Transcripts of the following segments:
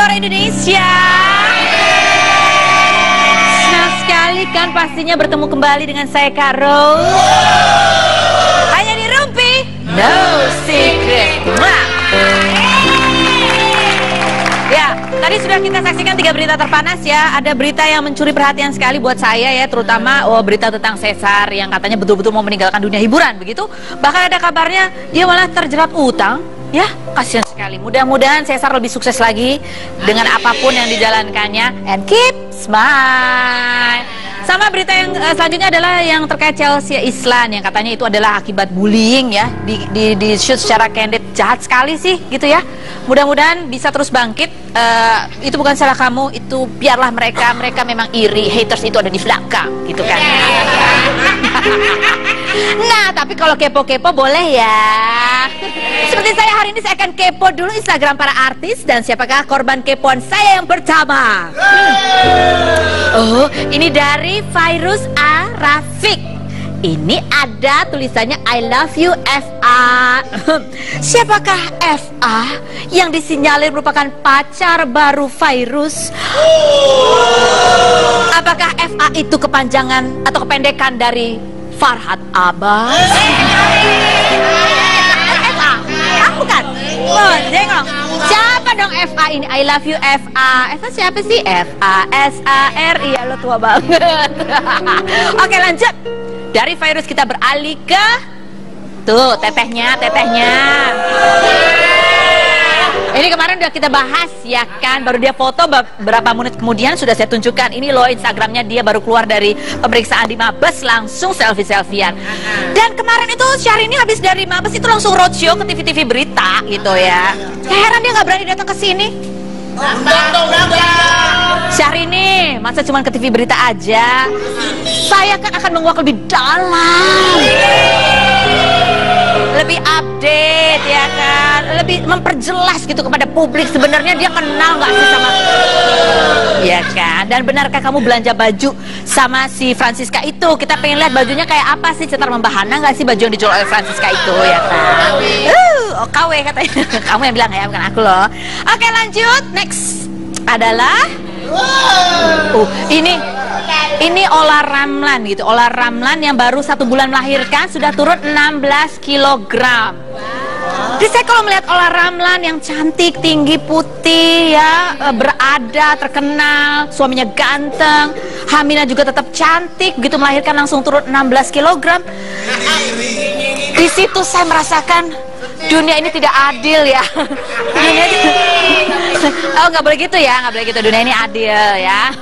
Suara Indonesia. Senang sekali kan pastinya bertemu kembali dengan saya Kak Rose. Hanya di Rumpi No Secret. Ya, tadi sudah kita saksikan 3 berita terpanas ya. Ada berita yang mencuri perhatian sekali buat saya ya, terutama berita tentang Caesar yang katanya betul-betul mau meninggalkan dunia hiburan begitu. Bahkan ada kabarnya dia malah terjerat utang. Ya, kasihan sekali. Mudah-mudahan Caesar lebih sukses lagi dengan apapun yang dijalankannya. And keep smile. Sama berita yang selanjutnya adalah yang terkait Chelsea Islan yang katanya itu adalah akibat bullying ya, di shoot secara candid. Jahat sekali sih gitu ya. Mudah-mudahan bisa terus bangkit. Itu bukan salah kamu, itu biarlah mereka memang iri. Haters itu ada di belakang gitu kan. Nah, tapi kalau kepo-kepo boleh ya. Seperti saya hari ini, saya akan kepo dulu Instagram para artis. Dan siapakah korban kepoan saya yang pertama? Oh, ini dari Virus A. Rafiq. Ini ada tulisannya I love you FA. Siapakah FA yang disinyalir merupakan pacar baru Virus? Apakah FA itu kepanjangan atau kependekan dari Farhad Abbas? Bukan. Oh, jengok. Siapa dong FA ini? I love you FA. FA siapa sih? FASAR. Iya, lo tua banget. Oke, lanjut. Dari Virus kita beralih ke tuh tetehnya. Ini kemarin udah kita bahas ya kan, baru dia foto beberapa menit kemudian sudah saya tunjukkan. Ini loh Instagramnya, dia baru keluar dari pemeriksaan di Mabes, langsung selfie-selfian. Dan kemarin itu Syahrini habis dari Mabes itu langsung roadshow ke TV-TV berita gitu ya. Heran dia nggak berani datang ke sini. Syahrini, masa cuma ke TV berita aja? Saya kan akan menguak lebih dalam, lebih update ya kan, lebih memperjelas gitu kepada publik sebenarnya dia kenal nggak sih sama, ya kan? Dan benarkah kamu belanja baju sama si Francisca itu? Kita pengen lihat bajunya kayak apa sih, cetar membahana nggak sih baju yang dijual oleh Francisca itu ya kan? OKW katanya. Kamu yang bilang ya, bukan aku loh. Oke, lanjut. Next adalah ini Ola Ramlan gitu. Ola Ramlan yang baru 1 bulan melahirkan sudah turun 16 kilogram. Jadi saya kalau melihat Ola Ramlan yang cantik, tinggi, putih ya, berada, terkenal, suaminya ganteng, Hamina juga tetap cantik, begitu melahirkan langsung turun 16 kilogram. Di situ saya merasakan dunia ini tidak adil ya. Oh, nggak boleh gitu ya, nggak boleh gitu. Dunia ini adil ya.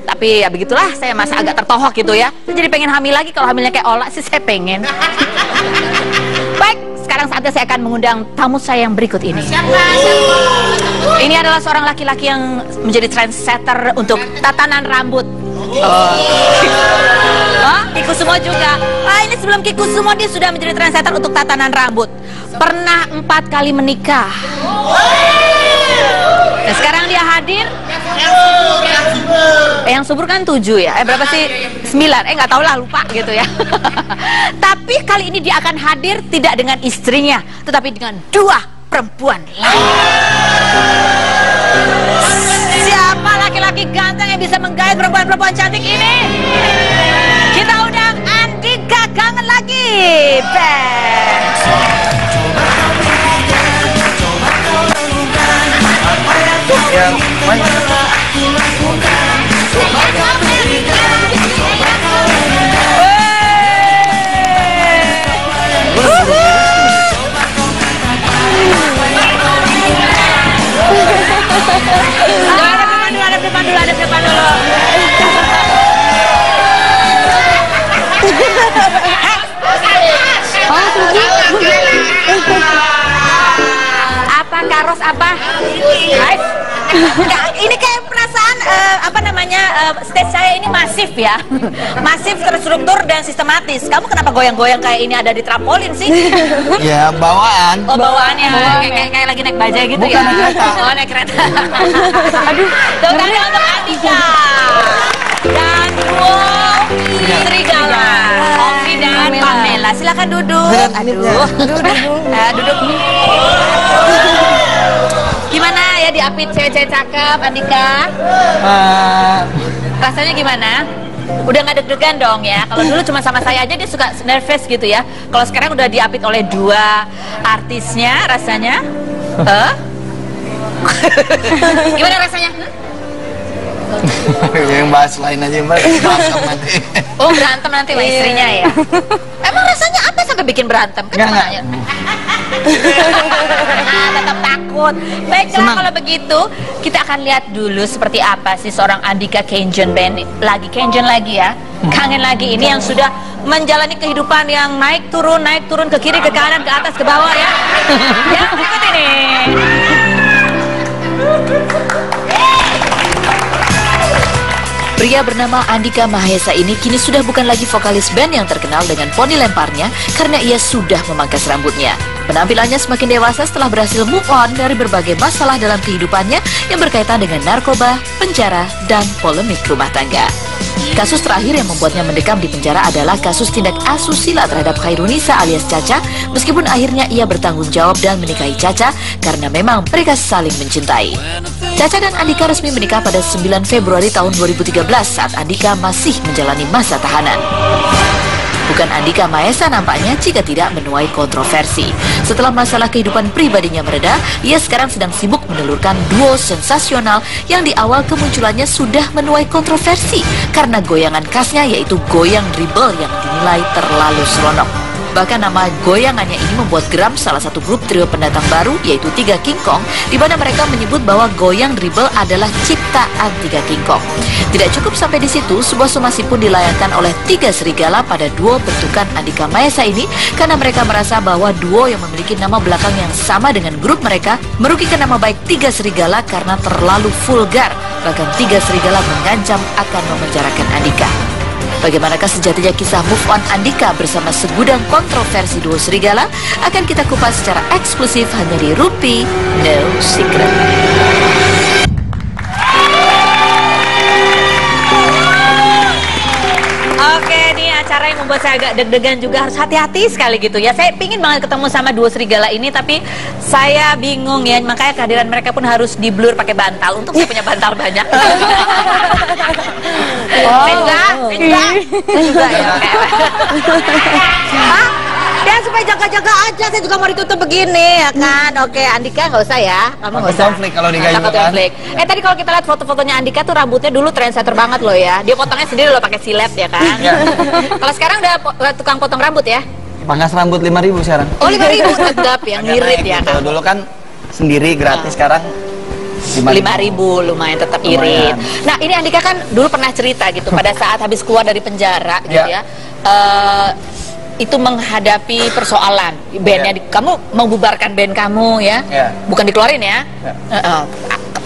Tapi ya begitulah, saya masa agak tertohok gitu ya. Saya jadi pengen hamil lagi. Kalau hamilnya kayak Ola sih saya pengen. Baik, sekarang saatnya saya akan mengundang tamu saya yang berikut ini. Ini adalah seorang laki-laki yang menjadi trendsetter untuk tatanan rambut. Kikusumo juga. Ini sebelum Kikusumo dia sudah menjadi trendsetter untuk tatanan rambut. Pernah 4 kali menikah. Dan sekarang dia hadir. Yang subur kan 7 ya. Berapa sih? 9. Nggak tahu lah, lupa gitu ya. Tapi kali ini dia akan hadir tidak dengan istrinya, tetapi dengan 2 perempuan lain. Siapa laki-laki ganteng yang bisa menggait perempuan-perempuan cantik ini? Kita undang Andika Kangen Lagi. Yang mana? Ada depan dulu. Apa Karos apa? Enggak, ini kayak perasaan stage saya ini masif ya. Masif, terstruktur dan sistematis. Kamu kenapa goyang-goyang kayak ini ada di trampolin sih? Ya, bawaan. Oh, bawaannya kayak lagi naik bajai gitu. Bukan ya. naik kereta. Oh, naik kereta. Aduh, tepuk tangan untuk Andika. Dan Serigala. Oki dan Pamela. Silakan duduk. Aduh. Duduk. Gimana ya diapit cewek-cewek cakep, Andika? Rasanya gimana? Udah nggak deg-degan dong ya? Kalau dulu cuma sama saya aja dia suka nervous gitu ya. Kalau sekarang udah diapit oleh dua artisnya, rasanya? Gimana rasanya? Yang bahas lain aja Mbak. Berantem nanti. Oh berantem nanti sama istrinya ya? Emang rasanya apa sampai bikin berantem? Kan cuma nanya. Tetap takut. Baiklah kalau begitu kita akan lihat dulu seperti apa sih seorang Andika Kenjen Band Kenjen lagi ya, kangen lagi ini yang sudah menjalani kehidupan yang naik turun ke kiri ke kanan ke atas ke bawah ya. Yang berikut ini. Pria bernama Andika Mahesa ini kini sudah bukan lagi vokalis band yang terkenal dengan poni lemparnya karena ia sudah memangkas rambutnya. Penampilannya semakin dewasa setelah berhasil move on dari berbagai masalah dalam kehidupannya yang berkaitan dengan narkoba, penjara, dan polemik rumah tangga. Kasus terakhir yang membuatnya mendekam di penjara adalah kasus tindak asusila terhadap Khairunisa alias Caca, meskipun akhirnya ia bertanggung jawab dan menikahi Caca karena memang mereka saling mencintai. Caca dan Andika resmi menikah pada 9 Februari tahun 2013 saat Andika masih menjalani masa tahanan. Bukan Andika Mahesa nampaknya jika tidak menuai kontroversi. Setelah masalah kehidupan pribadinya mereda, ia sekarang sedang sibuk menelurkan duo sensasional yang di awal kemunculannya sudah menuai kontroversi karena goyangan khasnya yaitu goyang dribble yang dinilai terlalu seronok. Bahkan nama goyangannya ini membuat geram salah satu grup trio pendatang baru yaitu Tiga King Kong, di mana mereka menyebut bahwa goyang dribble adalah ciptaan Tiga King Kong. Tidak cukup sampai di situ, sebuah somasi pun dilayangkan oleh Tiga Serigala pada duo bentukan Andika Mahesa ini karena mereka merasa bahwa duo yang memiliki nama belakang yang sama dengan grup mereka merugikan nama baik Tiga Serigala karena terlalu vulgar. Bahkan Tiga Serigala mengancam akan memenjarakan Andika. Bagaimanakah sejatinya kisah move on Andika bersama segudang kontroversi duo Serigala akan kita kupas secara eksklusif hanya di Rumpi No Secret. Oke, ini acara yang membuat saya agak deg-degan juga, harus hati-hati sekali gitu ya. Saya pingin banget ketemu sama duo Serigala ini, tapi saya bingung ya, makanya kehadiran mereka pun harus di-blur pakai bantal. Untung saya punya bantal banyak. Enggak ya. Hah? Ya supaya jaga-jaga aja, saya juga mau ditutup begini ya kan. Oke, Andika nggak usah ya, kamu nggak usah. Konflik kalau Andika juga kan. Konflik. Tadi kalau kita lihat foto-fotonya Andika tuh rambutnya dulu trendsetter banget loh ya. Dia potongnya sendiri loh pakai silet ya kan. Kalau sekarang udah tukang potong rambut ya? Pangkas rambut 5.000 sekarang. Oh 5.000 tetap yang ngirit ya kan. Dulu kan sendiri gratis, sekarang 5.000 lumayan tetap irit. Nah ini Andika kan dulu pernah cerita gitu pada saat habis keluar dari penjara gitu ya. Itu menghadapi persoalan bandnya, kamu membubarkan band kamu ya, bukan dikeluarin ya,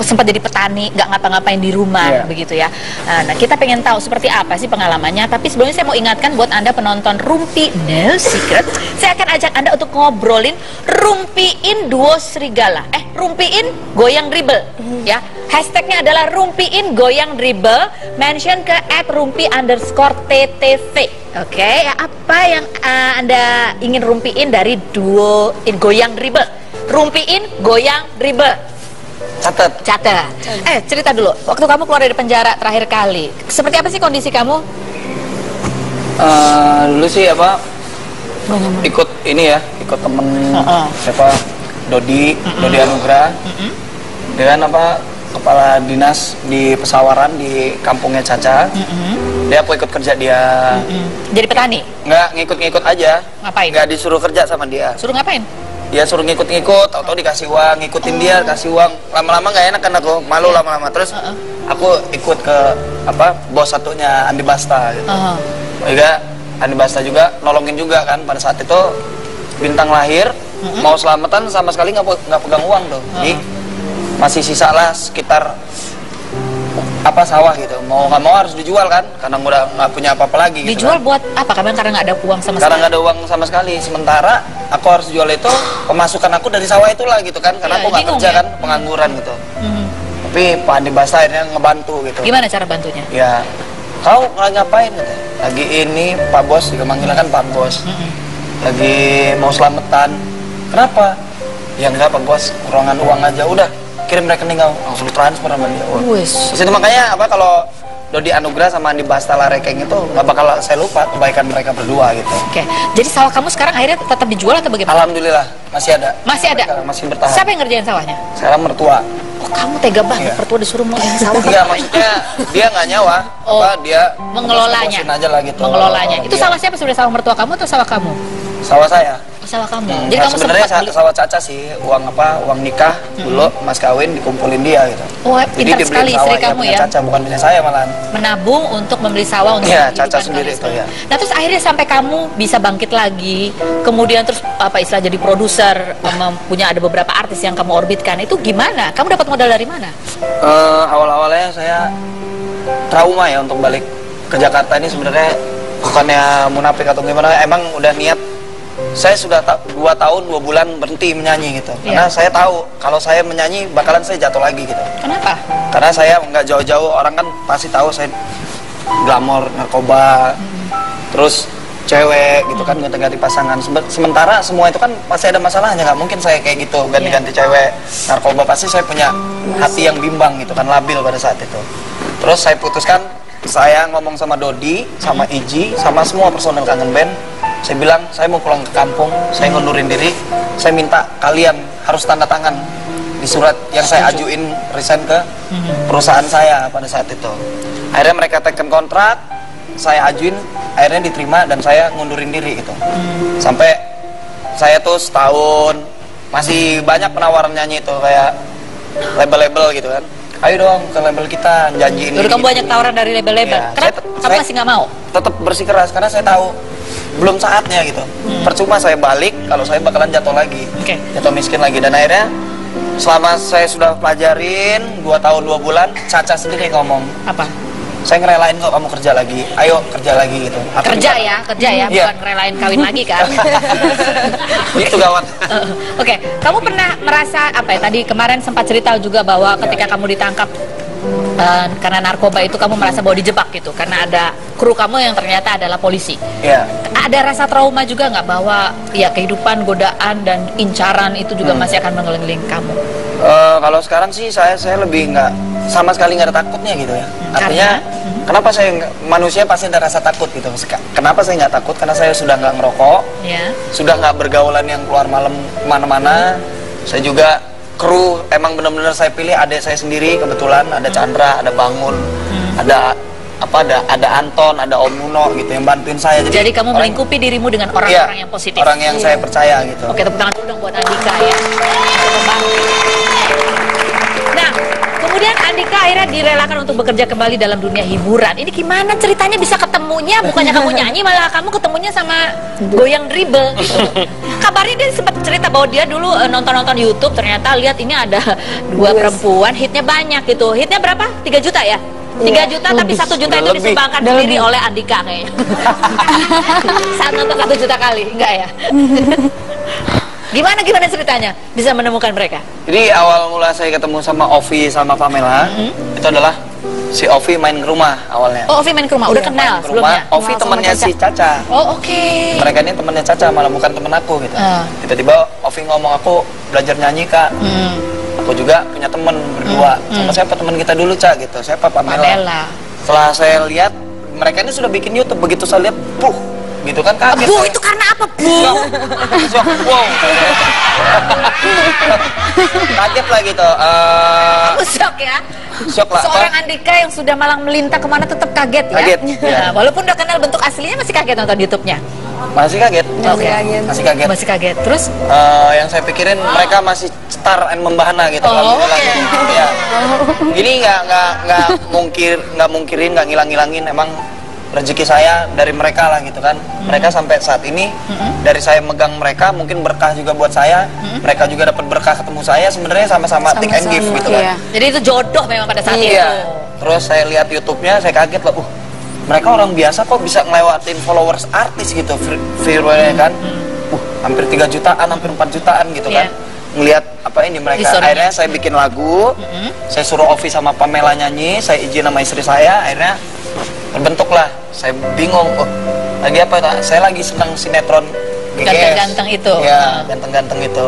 sempat jadi petani, nggak ngapa-ngapain di rumah begitu ya. Nah kita pengen tahu seperti apa sih pengalamannya, tapi sebelumnya saya mau ingatkan buat Anda penonton Rumpi No Secret, saya akan ajak Anda untuk ngobrolin rumpiin duo Serigala, rumpiin goyang dribble ya. Hashtagnya adalah rumpiin goyang dribble, mention ke @rumpi_ttv. Oke, apa yang Anda ingin rumpiin dari duo goyang dribble? Rumpiin goyang dribble. Catat. Cerita dulu, waktu kamu keluar dari penjara terakhir kali, seperti apa sih kondisi kamu? Dulu sih ikut ini ya, ikut temen siapa, Dodi Anugrah, dengan kepala dinas di Pesawaran di kampungnya Caca. Dia aku ikut kerja dia. Jadi petani? Nggak, ngikut-ngikut aja. Ngapain? Nggak disuruh kerja sama dia. Suruh ngapain? Dia suruh ngikut-ngikut, atau dikasih uang, ngikutin dia, kasih uang. Lama-lama nggak enak kan aku, malu lama-lama. Terus aku ikut ke bos satunya Andi Basta gitu. Juga Andi Basta juga nolongin juga kan pada saat itu Bintang lahir, mau selamatan sama sekali nggak pegang uang tuh. Jadi masih sisa lah sekitar sawah gitu, mau nggak mau harus dijual kan karena udah nggak punya apa-apa lagi gitu. Dijual kan. Buat apa? Karena nggak ada uang sama sekali. Karena nggak ada uang sama sekali. Sementara aku harus jual itu pemasukan aku dari sawah itulah gitu kan, karena aku nggak kerja kan, pengangguran gitu. Tapi Pak Andi Basta akhirnya ngebantu gitu. Gimana cara bantunya? Ya, kau ngapain gitu? Lagi ini Pak Bos juga manggilnya kan Pak Bos. Lagi mau selamatan. Kenapa? Ya enggak Pak Bos, kurangan uang aja udah. kirim rekening kamu, langsung transfer sama dia. Wes. Terus itu makanya apa kalau Dodi Anugrah sama Andi Bastala Rekeng itu nggak bakal saya lupa kebaikan mereka berdua gitu. Oke, jadi sawah kamu sekarang akhirnya tetap dijual atau bagaimana? Alhamdulillah masih ada. Masih ada? Sekarang masih bertahan. Siapa yang ngerjain sawahnya? Sekarang mertua. Oh, kamu tega banget, mertua disuruh mengerjain sawah. Iya, maksudnya dia nggak nyawa, dia mengelolanya. aja lah gitu. Mengelolanya. Itu sawah siapa sebenarnya, sawah mertua kamu atau sawah kamu? Sawah saya. Sawah kamu. Jadi kamu sebenarnya sempat sawah Caca sih, uang nikah dulu mas kawin dikumpulin dia gitu. Oh, pintar sekali istri kamu ya. Caca bukan punya saya malahan. Menabung untuk membeli sawah untuk Caca sendiri itu ya. Nah, terus akhirnya sampai kamu bisa bangkit lagi, kemudian terus apa istilah jadi produser, punya ada beberapa artis yang kamu orbitkan. Itu gimana? Kamu dapat modal dari mana? Awal-awalnya saya trauma ya untuk balik ke Jakarta ini sebenarnya bukannya munafik atau gimana, emang udah niat. Saya sudah 2 tahun 2 bulan berhenti menyanyi gitu. Karena saya tahu kalau saya menyanyi bakalan saya jatuh lagi gitu. Kenapa? Karena saya nggak jauh-jauh, orang kan pasti tahu saya glamor, narkoba, terus cewek gitu kan, ganti-ganti pasangan. Sementara semua itu kan pasti ada masalahnya, nggak mungkin saya kayak gitu ganti-ganti cewek, narkoba. Pasti saya punya hati yang bimbang gitu kan, labil pada saat itu. Terus saya putuskan, saya ngomong sama Dodi, sama Iji, sama semua personel Kangen Band. Saya bilang, saya mau pulang ke kampung, saya ngundurin diri, saya minta kalian harus tanda tangan di surat yang saya ajuin resign ke perusahaan saya pada saat itu. Akhirnya mereka teken kontrak, saya ajuin, akhirnya diterima dan saya ngundurin diri gitu. Sampai saya tuh setahun, masih banyak penawaran nyanyi itu kayak label-label gitu kan. Ayo dong ke label kita, janjiin. Dulu kamu banyak tawaran dari label-label. Ya, Kenapa kamu masih nggak mau? Tetap bersikeras karena saya tahu belum saatnya gitu. Percuma saya balik kalau saya bakalan jatuh lagi, jatuh miskin lagi. Dan akhirnya selama saya sudah pelajarin 2 tahun 2 bulan, Caca sendiri ngomong, apa? Saya ngerelain kok kamu kerja lagi, ayo kerja lagi gitu. Kerja ya, bukan ngerelain kawin lagi kan? Itu gawat. Oke, kamu pernah merasa apa ya? Tadi kemarin sempat cerita juga bahwa ketika kamu ditangkap karena narkoba itu kamu merasa bahwa dijebak gitu, karena ada kru kamu yang ternyata adalah polisi. Iya. Ada rasa trauma juga nggak bahwa ya kehidupan, godaan dan incaran itu juga masih akan mengelilingi kamu? Kalau sekarang sih saya lebih nggak, sama sekali nggak ada takutnya gitu ya. Artinya kenapa manusia pasti ada rasa takut gitu. Kenapa saya nggak takut? Karena saya sudah nggak ngerokok, sudah nggak bergaulan yang keluar malam kemana-mana. Saya juga kru emang benar-benar saya pilih adik saya sendiri, kebetulan ada Chandra, ada Bangun, ada Anton, ada Om Nuno gitu yang bantuin saya. Jadi kamu melingkupi dirimu dengan orang-orang yang positif. Orang yang saya percaya gitu. Oke, tepuk tangan dulu dong buat Andika ya. Nah, kemudian Andika akhirnya direlakan untuk bekerja kembali dalam dunia hiburan. Ini gimana ceritanya bisa ketemunya? Bukannya kamu nyanyi, malah kamu ketemunya sama goyang dribble gitu. Kabarnya dia sempat cerita bahwa dia dulu nonton-nonton YouTube, ternyata lihat ini ada 2 perempuan, hitnya banyak gitu. Hitnya berapa? 3 juta ya? 3 juta tapi 1 juta itu disumbangkan sendiri oleh Andika kayaknya. Saat nonton 1 juta kali, enggak ya? Gimana ceritanya bisa menemukan mereka? Jadi awal mula saya ketemu sama Ovi sama Pamela, itu adalah si Ovi main ke rumah awalnya. Oh, Ovi main ke rumah, udah kenal sebelumnya? Ovi temannya si Caca. Oh, oke. Mereka ini temannya Caca, malah bukan temen aku gitu. Tiba-tiba Ovi ngomong, aku belajar nyanyi Kak. Aku juga punya temen berdua. Sama siapa teman kita dulu Cak gitu? Siapa? Pamela. Setelah saya lihat mereka ini sudah bikin YouTube, begitu saya lihat, gitu kan kaget. Itu karena apa, Wow. Kaget lah gitu. Aku shock ya. Shock lah. Seorang Andika yang sudah malang melintang kemana tetap kaget ya. Kaget. Nah, walaupun udah kenal bentuk aslinya masih kaget nonton YouTube-nya. Masih kaget. Masih kaget. Terus? Yang saya pikirin mereka masih cetar dan membahana gitu. Ya. Gini nggak mungkirin, nggak ngilang-ngilangin. Emang rezeki saya dari mereka lah gitu kan. Mereka sampai saat ini dari saya megang mereka mungkin berkah juga buat saya. Mereka juga dapat berkah ketemu saya, sebenarnya sama-sama take and give gitu kan. Jadi itu jodoh memang pada saat itu. Terus saya lihat YouTube-nya, saya kaget lah. Mereka orang biasa kok bisa ngelewatin followers artis gitu, viewernya kan. Hampir 3 jutaan, hampir 4 jutaan gitu kan. Ngelihat apa ini mereka. Akhirnya saya bikin lagu, saya suruh Ovi sama Pamela nyanyi, saya izin sama istri saya, akhirnya terbentuklah. Saya bingung, lagi apa? Saya lagi senang sinetron ganteng-ganteng itu. Ya, ganteng-ganteng itu.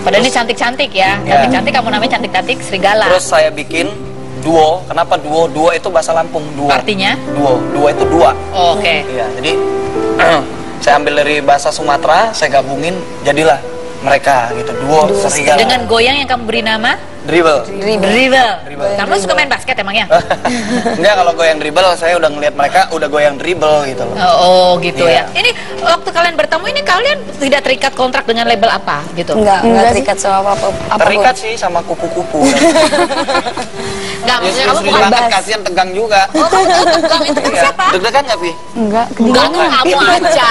Padahal ini cantik-cantik ya. Iya. Cantik-cantik, kamu namanya cantik-cantik serigala. Terus saya bikin duo. Kenapa duo? Duo itu bahasa Lampung. Duo. Artinya? Duo. Duo itu dua. Oh, oke. Iya. Jadi saya ambil dari bahasa Sumatera, saya gabungin, jadilah mereka gitu. Duo serigala. Dengan goyang yang kamu beri nama? Dribble. Dribble. Kamu suka main basket emangnya? Enggak, kalau goyang dribble saya udah ngeliat mereka udah goyang dribble gitu loh. Oh, gitu Iya. ya. Ini waktu kalian bertemu ini kalian tidak terikat kontrak dengan label apa gitu? Enggak terikat sama apa-apa. Terikat sih sama kupu-kupu. Enggak, maksudnya kamu Justru bukan banget, kasihan tegang juga. Oh, kamu tegang itu Iya. siapa? Deg-degan nggak, Pi? Enggak, Enggak, kamu aja.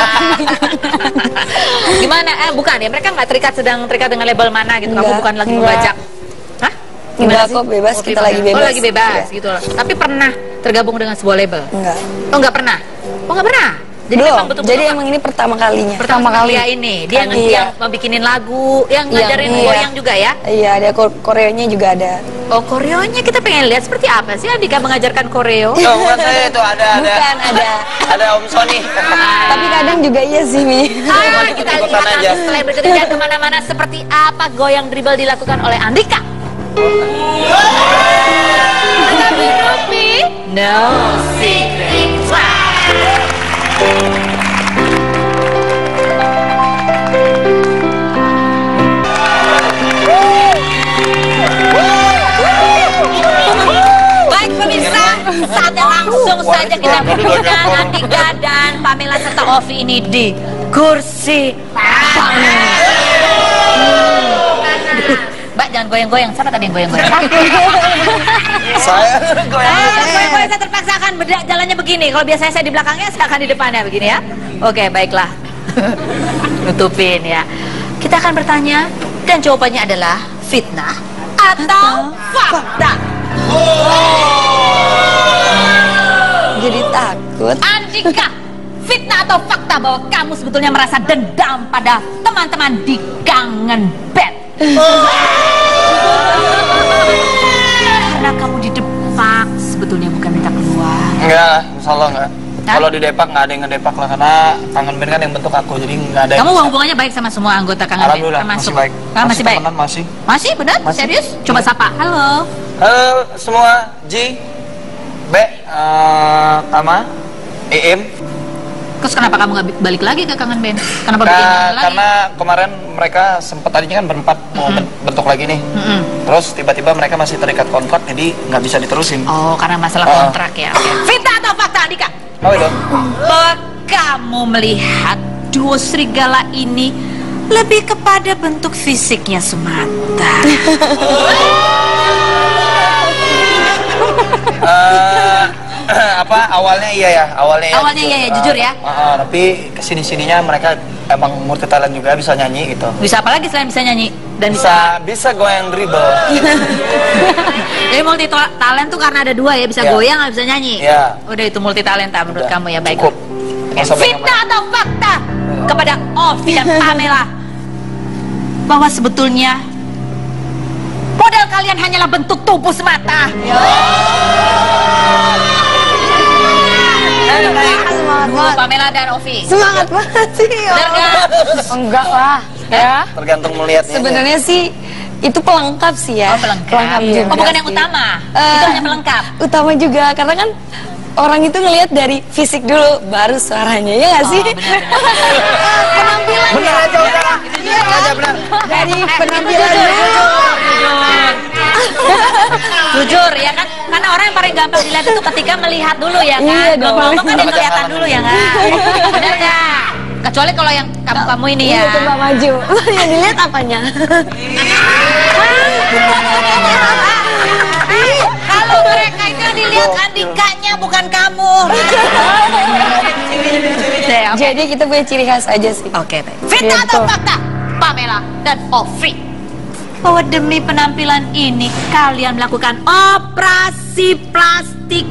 Gimana? Bukan ya, mereka nggak sedang terikat dengan label mana gitu. Kamu Enggak, bukan lagi enggak. membajak. Hah? Enggak kok, bebas, kita lagi bebas. Oh, lagi bebas Iya. gitu loh. Tapi pernah tergabung dengan sebuah label? Enggak. Oh, nggak pernah. Oh, nggak pernah. Jadi Belum. memang betul-betul Jadi emang ini pertama kalinya. pertama kali dia ini, dia Iya. yang membikinin lagu, yang ngajarin Iya. goyang juga ya. Iya, ada koreonya juga ada. Oh, koreonya kita pengen lihat seperti apa sih Andika mengajarkan koreo? Oh, bukan saya itu ada. Bukan, ada. Ada Om Sony. Tapi kadang juga iya sih, Mi. Kita Ikutan lihat aja. langsung setelah berikut ini, jangan kemana-mana. Seperti apa goyang dribble dilakukan oleh Andika? Tetapi Novi, no secret. Baik pemirsa, saatnya langsung saja kita berbincang Andika dan Pamela serta Ovi ini di kursi Mbak, jangan goyang-goyang. Siapa tadi yang goyang-goyang? Saya goyang. Goyang-goyang saya terpaksa akan jalannya begini. Kalau biasanya saya di belakangnya, saya akan di depannya begini ya. Oke, baiklah. Nutupin ya. Kita akan bertanya dan jawabannya adalah fitnah atau fakta. Jadi takut. Andika, fitnah atau fakta bahwa kamu sebetulnya merasa dendam pada teman-teman di Kangen Band? Karena kamu di Depak sebetulnya bukan minta keluar. Enggak, insya Allah enggak. Hah? Kalau di Depak nggak ada yang ngedepak lah, karena Kangen Band kan yang bentuk aku, jadi nggak ada. Kamu hubungannya baik sama semua anggota Kangen Band? Alhamdulillah, Termasuk. masih baik. Masih baik? temenan, masih. Masih benar? Masih. Serius? Coba sapa. Halo. Halo semua, Ji, B, Tama, Im. Terus kenapa kamu nggak balik lagi ke Kangen Band? Kenapa bikin lagi? Karena kemarin mereka sempat tadinya kan berempat mau bentuk lagi nih. Terus tiba-tiba mereka masih terikat kontrak, jadi nggak bisa diterusin. Oh, karena masalah kontrak ya. Oke. Fitnah atau fakta, Andika? Oh itu? Bahwa kamu melihat duo serigala ini lebih kepada bentuk fisiknya semata. Awalnya iya ya, Awalnya iya ya, jujur ya. Tapi kesini-sininya mereka emang multi talent juga, bisa nyanyi gitu. Bisa apa lagi selain bisa nyanyi dan Bisa goyang dribble. Jadi multi talent tuh karena ada dua ya, bisa Iya. goyang nggak bisa nyanyi. Iya. Udah itu multi talenta menurut Udah, kamu ya, baik. cukup. Nggak usah banyak-banyak. Fitnah atau fakta kepada Ovi dan Pamela bahwa sebetulnya modal kalian hanyalah bentuk tubuh semata. Dua Pamela dan Ovi. Semangat banget sih. Bener nggak? Enggak lah, ya. Tergantung melihatnya. Sebenarnya sih itu pelengkap sih ya. Oh, pelengkap. juga. Oh, bukan yang sih. utama. Itu hanya pelengkap. Utama juga, karena kan orang itu ngelihat dari fisik dulu, baru suaranya, ya nggak sih? Penampilan Bener ya? aja udah. Iya, Aja bener. dari penampilan dulu. Jujur ya kan, karena orang yang paling gampang dilihat itu ketika melihat dulu ya kan. Iya dong. Ngomong kan dia kelihatan dulu ya kan. Benar nggak? Kecuali kalau yang kamu ini ya. Iya, coba maju. Yang dilihat apanya? Kalau mereka itu yang dilihat Andikanya bukan kamu. Jadi kita punya ciri khas aja sih. Oke, baik. Fitnah atau fakta? Pamela dan Ovi, bahwa demi penampilan ini kalian melakukan operasi plastik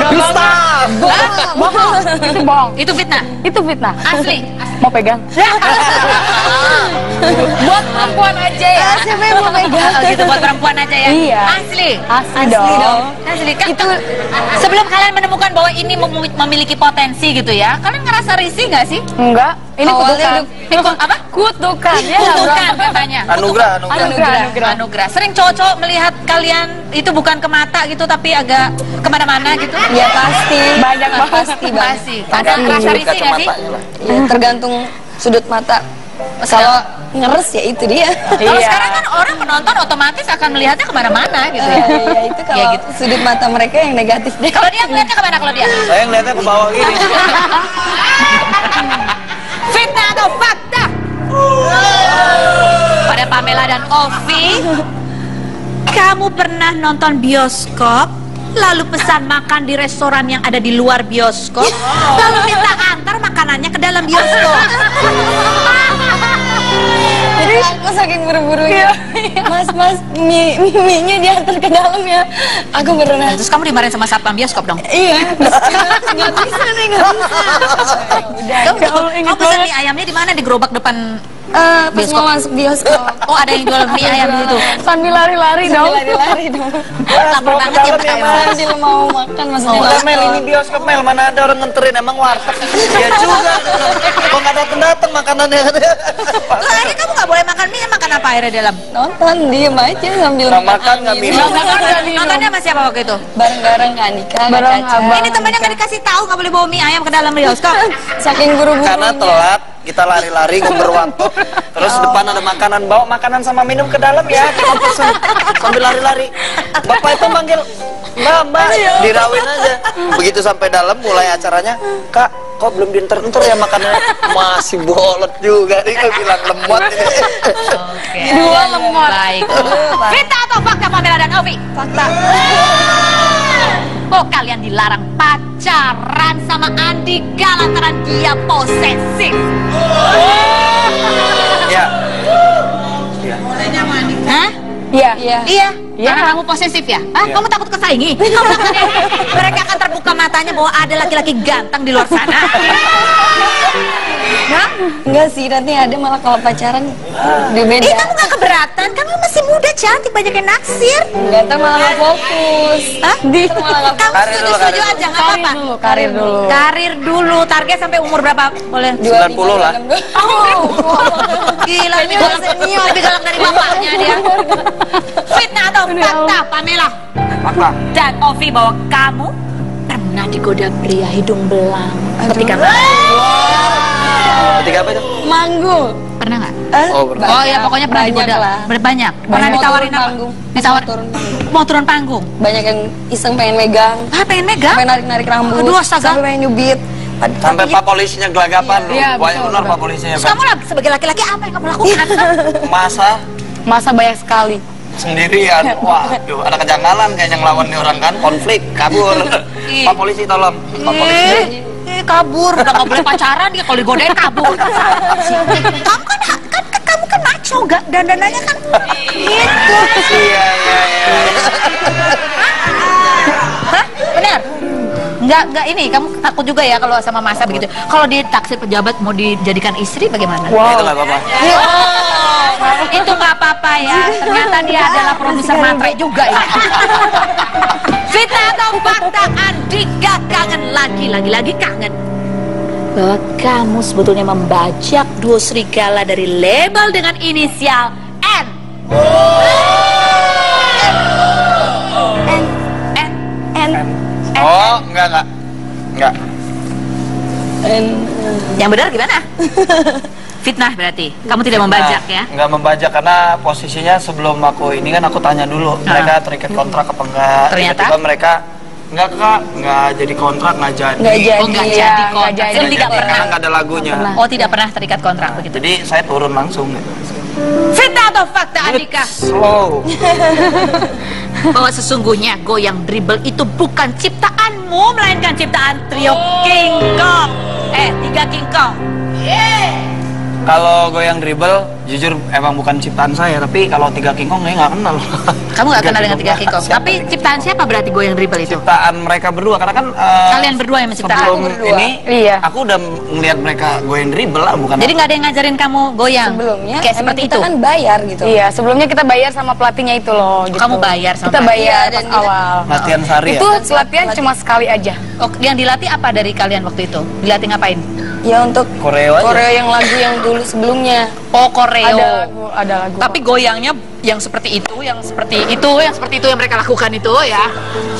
Bisa. Bohong. Itu bohong. Itu fitnah. Itu fitnah. Asli. Mau pegang? Buat perempuan aja ya. Siapa yang mau megang? Oh gitu, buat perempuan aja ya? Iya. Asli? Asli dong. Asli kan? Itu sebelum kalian menemukan bahwa ini memiliki potensi gitu ya, kalian ngerasa risih nggak sih? Enggak. Ini kutukan. Apa? Kutukan. Ya, Kutukan katanya. Anugerah. Sering cowok-cowok melihat kalian itu bukan ke mata gitu, tapi agak kemana-mana gitu? Ya pasti. Banyak banget. Pasti. Ada rasa risih nggak sih? Ya, tergantung sudut mata. Kalau ngeres ya itu dia. Kalau sekarang kan orang penonton otomatis akan melihatnya kemana-mana gitu ya. Iya itu kalau Ya, gitu. sudut mata mereka yang negatif deh. Kalau dia ngeliatnya kemana kalau dia? Saya ngeliatnya ke bawah gini. Fitnah atau fakta? Pada Pamela dan Ovi, kamu pernah nonton bioskop, lalu pesan makan di restoran yang ada di luar bioskop, lalu minta antar makanannya ke dalam bioskop. Jadi aku saking buru-burunya, mas mie-nya diantar ke dalam ya. Aku pernah. Terus kamu dimarahin sama satpam bioskop dong? Iya. Nggak bisa nih, nggak bisa. Kamu pesan mie ayamnya di mana? Di gerobak depan Pas mau masuk bioskop. Oh, ada yang jual mie ayam di situ. Sambil lari-lari dong. Lari-lari dong. Lapar banget ya pakai ayam. Sambil mau makan maksudnya. Udah Mel, ini bioskop Mel, mana ada orang nganterin, emang warteg. Ya juga. Kok nggak dateng makanannya. Terus akhirnya kamu nggak boleh makan mie, makan apa akhirnya dalam? Nonton, diem aja sambil Nggak makan, nggak minum. Nontonnya sama siapa waktu itu? bareng-bareng Kak Andika, Bareng Kak Caca. abang. Ini temennya nggak dikasih tahu nggak boleh bawa mie ayam ke dalam bioskop. Saking buru-buru. Karena telat, kita lari-lari ngumber waktu. Terus depan ada makanan, bawa makanan sama minum ke dalam ya, kita pesen sambil lari-lari. Bapak itu manggil, Mbak, dirawin aja. Begitu sampai dalam, mulai acaranya, Kak, kok belum diinter-inter ya makanannya? Masih bolot juga, nih gue bilang lemot ini. Oke. Dua lemot. Baik. Fitnah atau fakta Pamela dan Ovi? Fakta. Kok kalian dilarang pacaran sama Andika lantaran dia posesif? Ya. Ya. Hah? Iya. Iya. Iya. Karena kamu posesif ya? Hah? Kamu takut kesaingi? Mereka akan terbuka matanya bahwa ada laki-laki ganteng di luar sana. Hah? Enggak sih, nanti ada malah kalau pacaran beda. Kamu gak keberatan? Kamu masih muda, cantik, banyak yang naksir. Enggak, ntar malah nggak fokus. Hah? Ntar malah nggak Kamu fokus. setuju-setuju aja, gak apa-apa. Karir dulu. Karir dulu, target sampai umur berapa? Boleh? 90 lah. Gila, lebih galak, lebih galak dari bapaknya dia. Fitnah atau fakta, Pamela Fakta. dan Ovi, bahwa kamu pernah digoda pria hidung belang ketika Ketika apa itu? Manggung. pernah nggak? Oh, pernah. Oh ya, pokoknya pernah Banyak digoda. lah. Banyak. Pernah Mau ditawarin turun apa? panggung. Ditawarin. Turun panggung. Mau turun panggung. Banyak yang iseng pengen megang, Ah, pengen megang? pengen narik-narik rambut, Aduh, astaga. sampai pengen nyubit. Sampai Pak polisinya gelagapan loh. Iya, Banyak betul, benar betul. Pak polisinya. Terus kamu lah sebagai laki-laki apa yang kamu lakukan? Masa banyak sekali. sendirian, waduh, ada kejanggalan kayaknya ngelawan nih orang kan, konflik, kabur. Ih. Pak polisi tolong, Pak polisi. Kabur, udah nggak boleh pacaran dia, kalau digodain kabur. Kamu kan maco, gak dandanannya kan gitu. Iya. Hah? Benar? Enggak ini, kamu takut juga ya kalau sama masa begitu. Kalau dia taksir pejabat mau dijadikan istri bagaimana? Itu nggak apa-apa. Itu nggak apa-apa ya. Ternyata dia adalah produser matre juga ya. Fitnah atau fakta, Andika kangen lagi kangen bahwa kamu sebetulnya membajak duo Serigala dari label dengan inisial N. Oh, enggak. Yang benar gimana? Fitnah berarti. Kamu tidak membajak ya? Enggak membajak karena posisinya sebelum aku ini kan aku tanya dulu mereka terikat kontrak apa enggak. Ternyata? Tiba-tiba mereka enggak Kak, enggak jadi kontrak, enggak jadi. Oh, nggak jadi kontrak. Jadi tidak pernah. Karena enggak ada lagunya. Oh, tidak pernah terikat kontrak begitu. Jadi saya turun langsung gitu. Fitnah atau fakta, Andika? Slow. Bahwa sesungguhnya goyang dribble itu bukan ciptaanmu, melainkan ciptaan trio King Kong. 3 King Kong. Kalau goyang dribble jujur emang bukan ciptaan saya, tapi kalau Tiga King Kong saya nggak kenal. Kamu nggak kenal dengan Tiga King Kong. Tapi ciptaan siapa berarti Goyang Dribble itu? Ciptaan mereka berdua, karena kan kalian berdua yang menciptakan. sebelum ini, Iya. aku udah ngelihat mereka Goyang Dribble lah, bukan. Jadi nggak ada yang ngajarin kamu goyang? Sebelumnya Kayak emang seperti kita itu? kan bayar gitu. Iya, sebelumnya kita bayar sama pelatihnya itu loh. Gitu. Kamu bayar sama Kita pelatih? bayar Iya, dan pas kita- awal. latihan sehari ya. Itu latihan cuma sekali aja. Oh, yang dilatih apa dari kalian waktu itu? Dilatih ngapain? Ya untuk Koreo aja. Koreo yang lagu yang dulu sebelumnya. Oh, koreo. Ada lagu. Tapi goyangnya yang seperti itu, yang seperti itu, yang seperti itu yang mereka lakukan itu ya.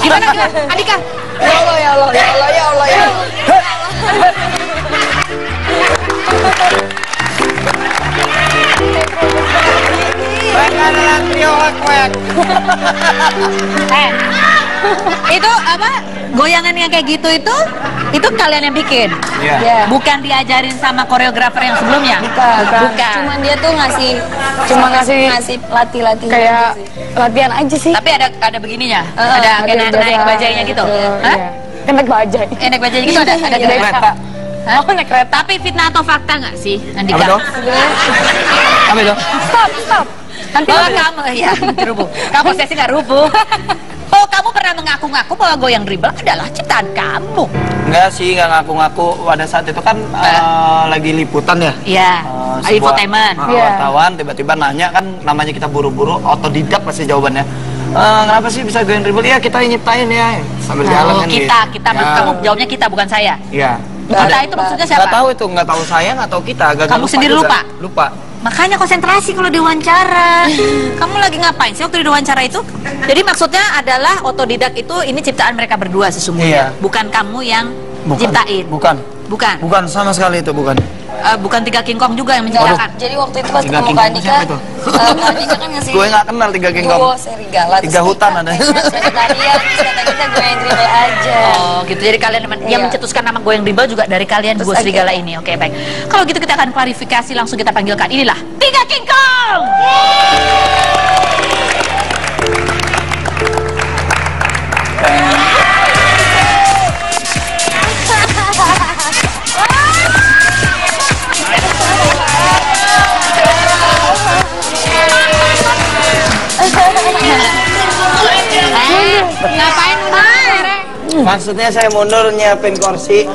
Gimana Andika? Ya Allah, ya Allah, ya Allah, ya Allah, ya Allah. Mereka adalah trio Wek-Wek. Itu apa? Goyangan yang kayak gitu itu kalian yang bikin? Iya. Ya. Bukan diajarin sama koreografer yang sebelumnya? Bukan. Cuman dia tuh ngasih ngasih latih-latih Kayak gitu sih. latihan aja sih. Tapi ada begininya? Ada Ada kayak biasa. naik bajainya gitu? Hah? Iya. Kan naik bajai. Naik bajainya gitu ada Naik gerakan? kereta. Hah? Oh, naik kereta. Tapi fitnah atau fakta nggak sih, Andika? Apa itu? Apa itu? Stop. Nanti Bahwa kamu, ya, rubuh. Kamu sesi nggak rubuh. Oh, kamu pernah mengaku-ngaku bahwa Goyang Dribble adalah ciptaan kamu? Enggak sih, nggak ngaku-ngaku. Pada saat itu kan lagi liputan ya. Iya, infotainment. Iya. Wartawan tiba-tiba nanya, kan namanya kita buru-buru, otodidak pasti jawabannya. Kenapa sih bisa Goyang Dribble? Ya kita yang nyiptain ya, sambil jalan Oh, kan kita, gitu. Ya. kamu jawabnya kita bukan saya. Iya. Kita itu maksudnya siapa? Nggak tahu itu, nggak tahu saya, nggak tahu kita. Agak Kamu sendiri juga. lupa? Lupa. Makanya konsentrasi kalau diwawancara. Kamu lagi ngapain sih waktu di wawancara itu? Jadi maksudnya adalah otodidak itu ini ciptaan mereka berdua sesungguhnya. Iya. Bukan kamu yang Bukan. ciptain. Bukan. Bukan. Bukan sama sekali itu, bukan. Bukan Tiga King Kong juga yang menciptakan. Jadi waktu itu pas Tiga ketemu King Kak Kong Andika, siapa itu? Kak Andika kan ngasih Gue nggak kenal Tiga King Kong. duo serigala. Tiga hutan ada. Sekretariat, terus kata kita Goyang Dribble aja. Oh gitu, jadi kalian yang Iya. mencetuskan nama Goyang Dribble juga dari kalian Terus dua serigala akhirnya- ini. Oke baik. Kalau gitu kita akan klarifikasi, langsung kita panggilkan. Inilah Tiga King Kong. Ngapain mundur? Maksudnya saya mundur nyiapin kursi.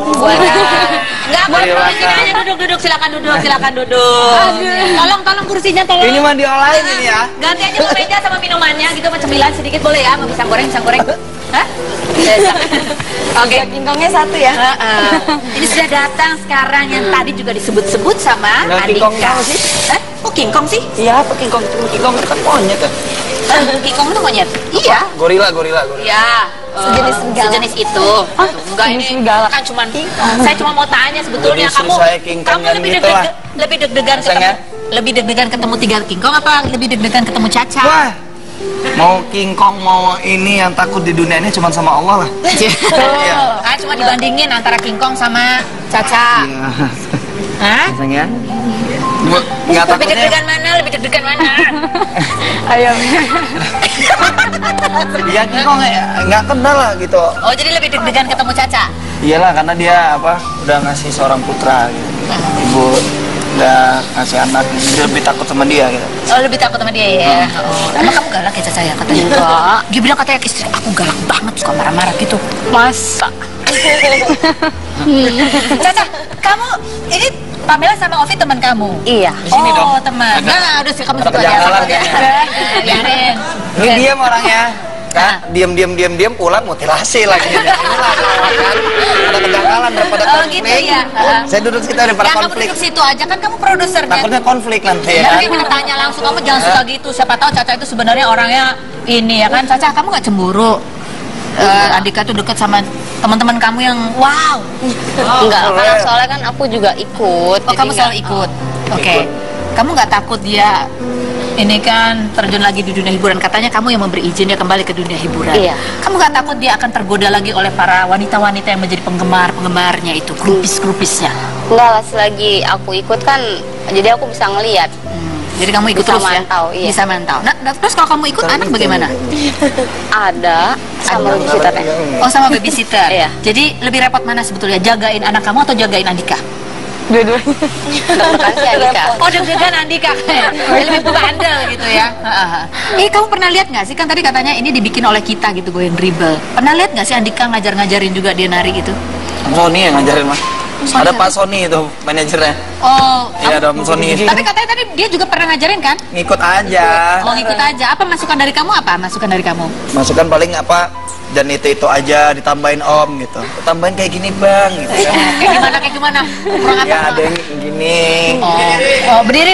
Enggak boleh, Silakan. sini aja duduk, silakan duduk. Tolong kursinya tolong. Ini mah diolahin ini ya. Ganti aja tuh meja sama minumannya gitu, sama cemilan sedikit boleh ya, mau pisang goreng. Hah? Oke. King Kongnya satu ya. Ini sudah datang sekarang yang tadi juga disebut-sebut sama Nah, King Kong Andika. apa sih? Hah? Oh, King Kong sih? Iya, apa King Kong? King Kong itu kan monyet ya. King Kong itu monyet? Iya. Gorila. Iya. Sejenis serigala. Sejenis itu. Enggak, ini serigala. kan cuman saya cuma mau tanya sebetulnya Jadi kamu suruh saya King Kong yang lebih gitu lah. lebih deg-degan Rasanya? ketemu lebih deg-degan ketemu Tiga King Kong apa lebih deg-degan ketemu Caca? Wah, mau King Kong mau ini yang takut di dunia ini cuma sama Allah lah. Iya. Kan cuma dibandingin antara King Kong sama Caca. Iya. Hah? Rasanya? Nggak Lebih takutnya. deg-degan mana? Lebih deg-degan mana? Ayamnya. Iya, King Kong nggak kenal lah gitu. Oh, jadi lebih deg-degan ketemu Caca? Iyalah, karena dia udah ngasih seorang putra gitu. Ibu udah ngasih anak, dia lebih takut sama dia gitu. Oh, lebih takut sama dia ya? Oh, emang kamu galak ya Caca ya katanya? Enggak. Dia bilang katanya ke istri, aku galak banget, suka marah-marah gitu. Masa? Caca, kamu ini Pamela sama Ovi teman kamu? Iya. Di sini dong. Oh, teman. Nah, udah sih kamu Ada situ aja. kejanggalan Situ aja. Biarin. Ini diam orangnya. Kak, diam pulang mutilasi lagi. Inilah kan. Ada kejanggalan daripada Oh, konflik. gitu ya. Saya duduk situ daripada Ya, kamu konflik. duduk situ aja kan kamu produsernya. Takutnya konflik nanti ya. Nanti kita tanya langsung, kamu jangan suka gitu. Siapa tahu Caca itu sebenarnya orangnya ini ya kan. Caca, kamu nggak cemburu? Andika tuh deket sama teman-teman kamu yang wow. Enggak, karena soalnya kan aku juga ikut. Oh, kamu selalu ikut. Oke. Kamu nggak takut dia ini kan terjun lagi di dunia hiburan, katanya kamu yang memberi izin dia kembali ke dunia hiburan. Iya. Kamu nggak takut dia akan tergoda lagi oleh para wanita-wanita yang menjadi penggemarnya itu, grupis-grupisnya? Enggak lah, selagi aku ikut kan, jadi aku bisa ngelihat. Jadi kamu ikut Bisa terus mantau, ya? iya. Bisa mantau. Nah, terus kalau kamu ikut anak bagaimana? Ada sama babysitternya. Oh, sama babysitter. Iya. Jadi lebih repot mana sebetulnya? Jagain anak kamu atau jagain Andika? Dua-duanya. Deg-degan si Andika. Oh, deg-degan Andika kayak lebih bandel gitu ya. Kamu pernah lihat nggak sih, kan tadi katanya ini dibikin oleh kita gitu, goyang dribble. Pernah lihat nggak sih Andika ngajar-ngajarin juga dia nari gitu? Sony yang ngajarin mah. Ada Pak Sony itu manajernya. Oh, Iya, ada Om Sony. tapi katanya tadi dia juga pernah ngajarin kan? Ngikut aja. Oh, ngikut aja. Apa masukan dari kamu? Masukan paling apa? Dan itu aja ditambahin Om gitu. Tambahin kayak gini Bang gitu. Kayak gimana? Kurang apa? Ya ada yang gini. Oh, berdiri.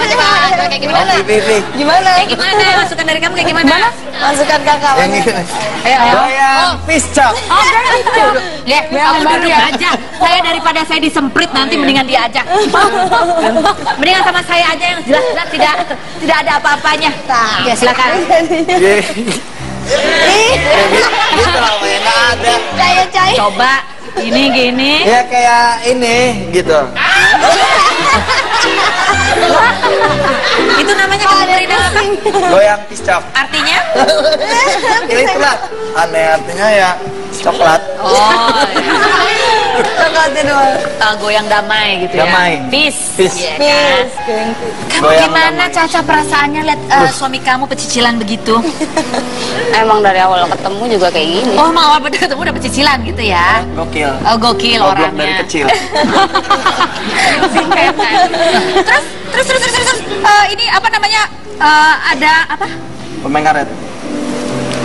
Coba. Kayak gimana? Gimana? Kayak gimana? Masukan dari kamu kayak gimana? Masukan kakak. Yang gini. Ayo. Goyang piscak. Oh, ya, kamu duduk aja. Saya daripada saya disemprit nanti mendingan dia aja. Mendingan sama saya aja yang jelas-jelas tidak ada apa-apanya. Ya, silakan. Gitu lah, nggak ada. Cahaya. Coba gini. Ya kayak ini gitu. Itu namanya kementerian apa? Goyang piscak. Artinya? Ya itulah. Aneh artinya ya coklat. Oh, Coklatnya doang. goyang damai gitu ya. Damai. Peace. Peace. Iya kan? Kamu Goyang gimana damai. Caca perasaannya lihat suami kamu pecicilan begitu? Emang dari awal ketemu juga kayak gini. Oh, mau awal ketemu udah pecicilan gitu ya? Gokil. Oh, gokil Goblok orangnya. dari kecil. Terus. Ini apa namanya? Ada apa? Pemain karet.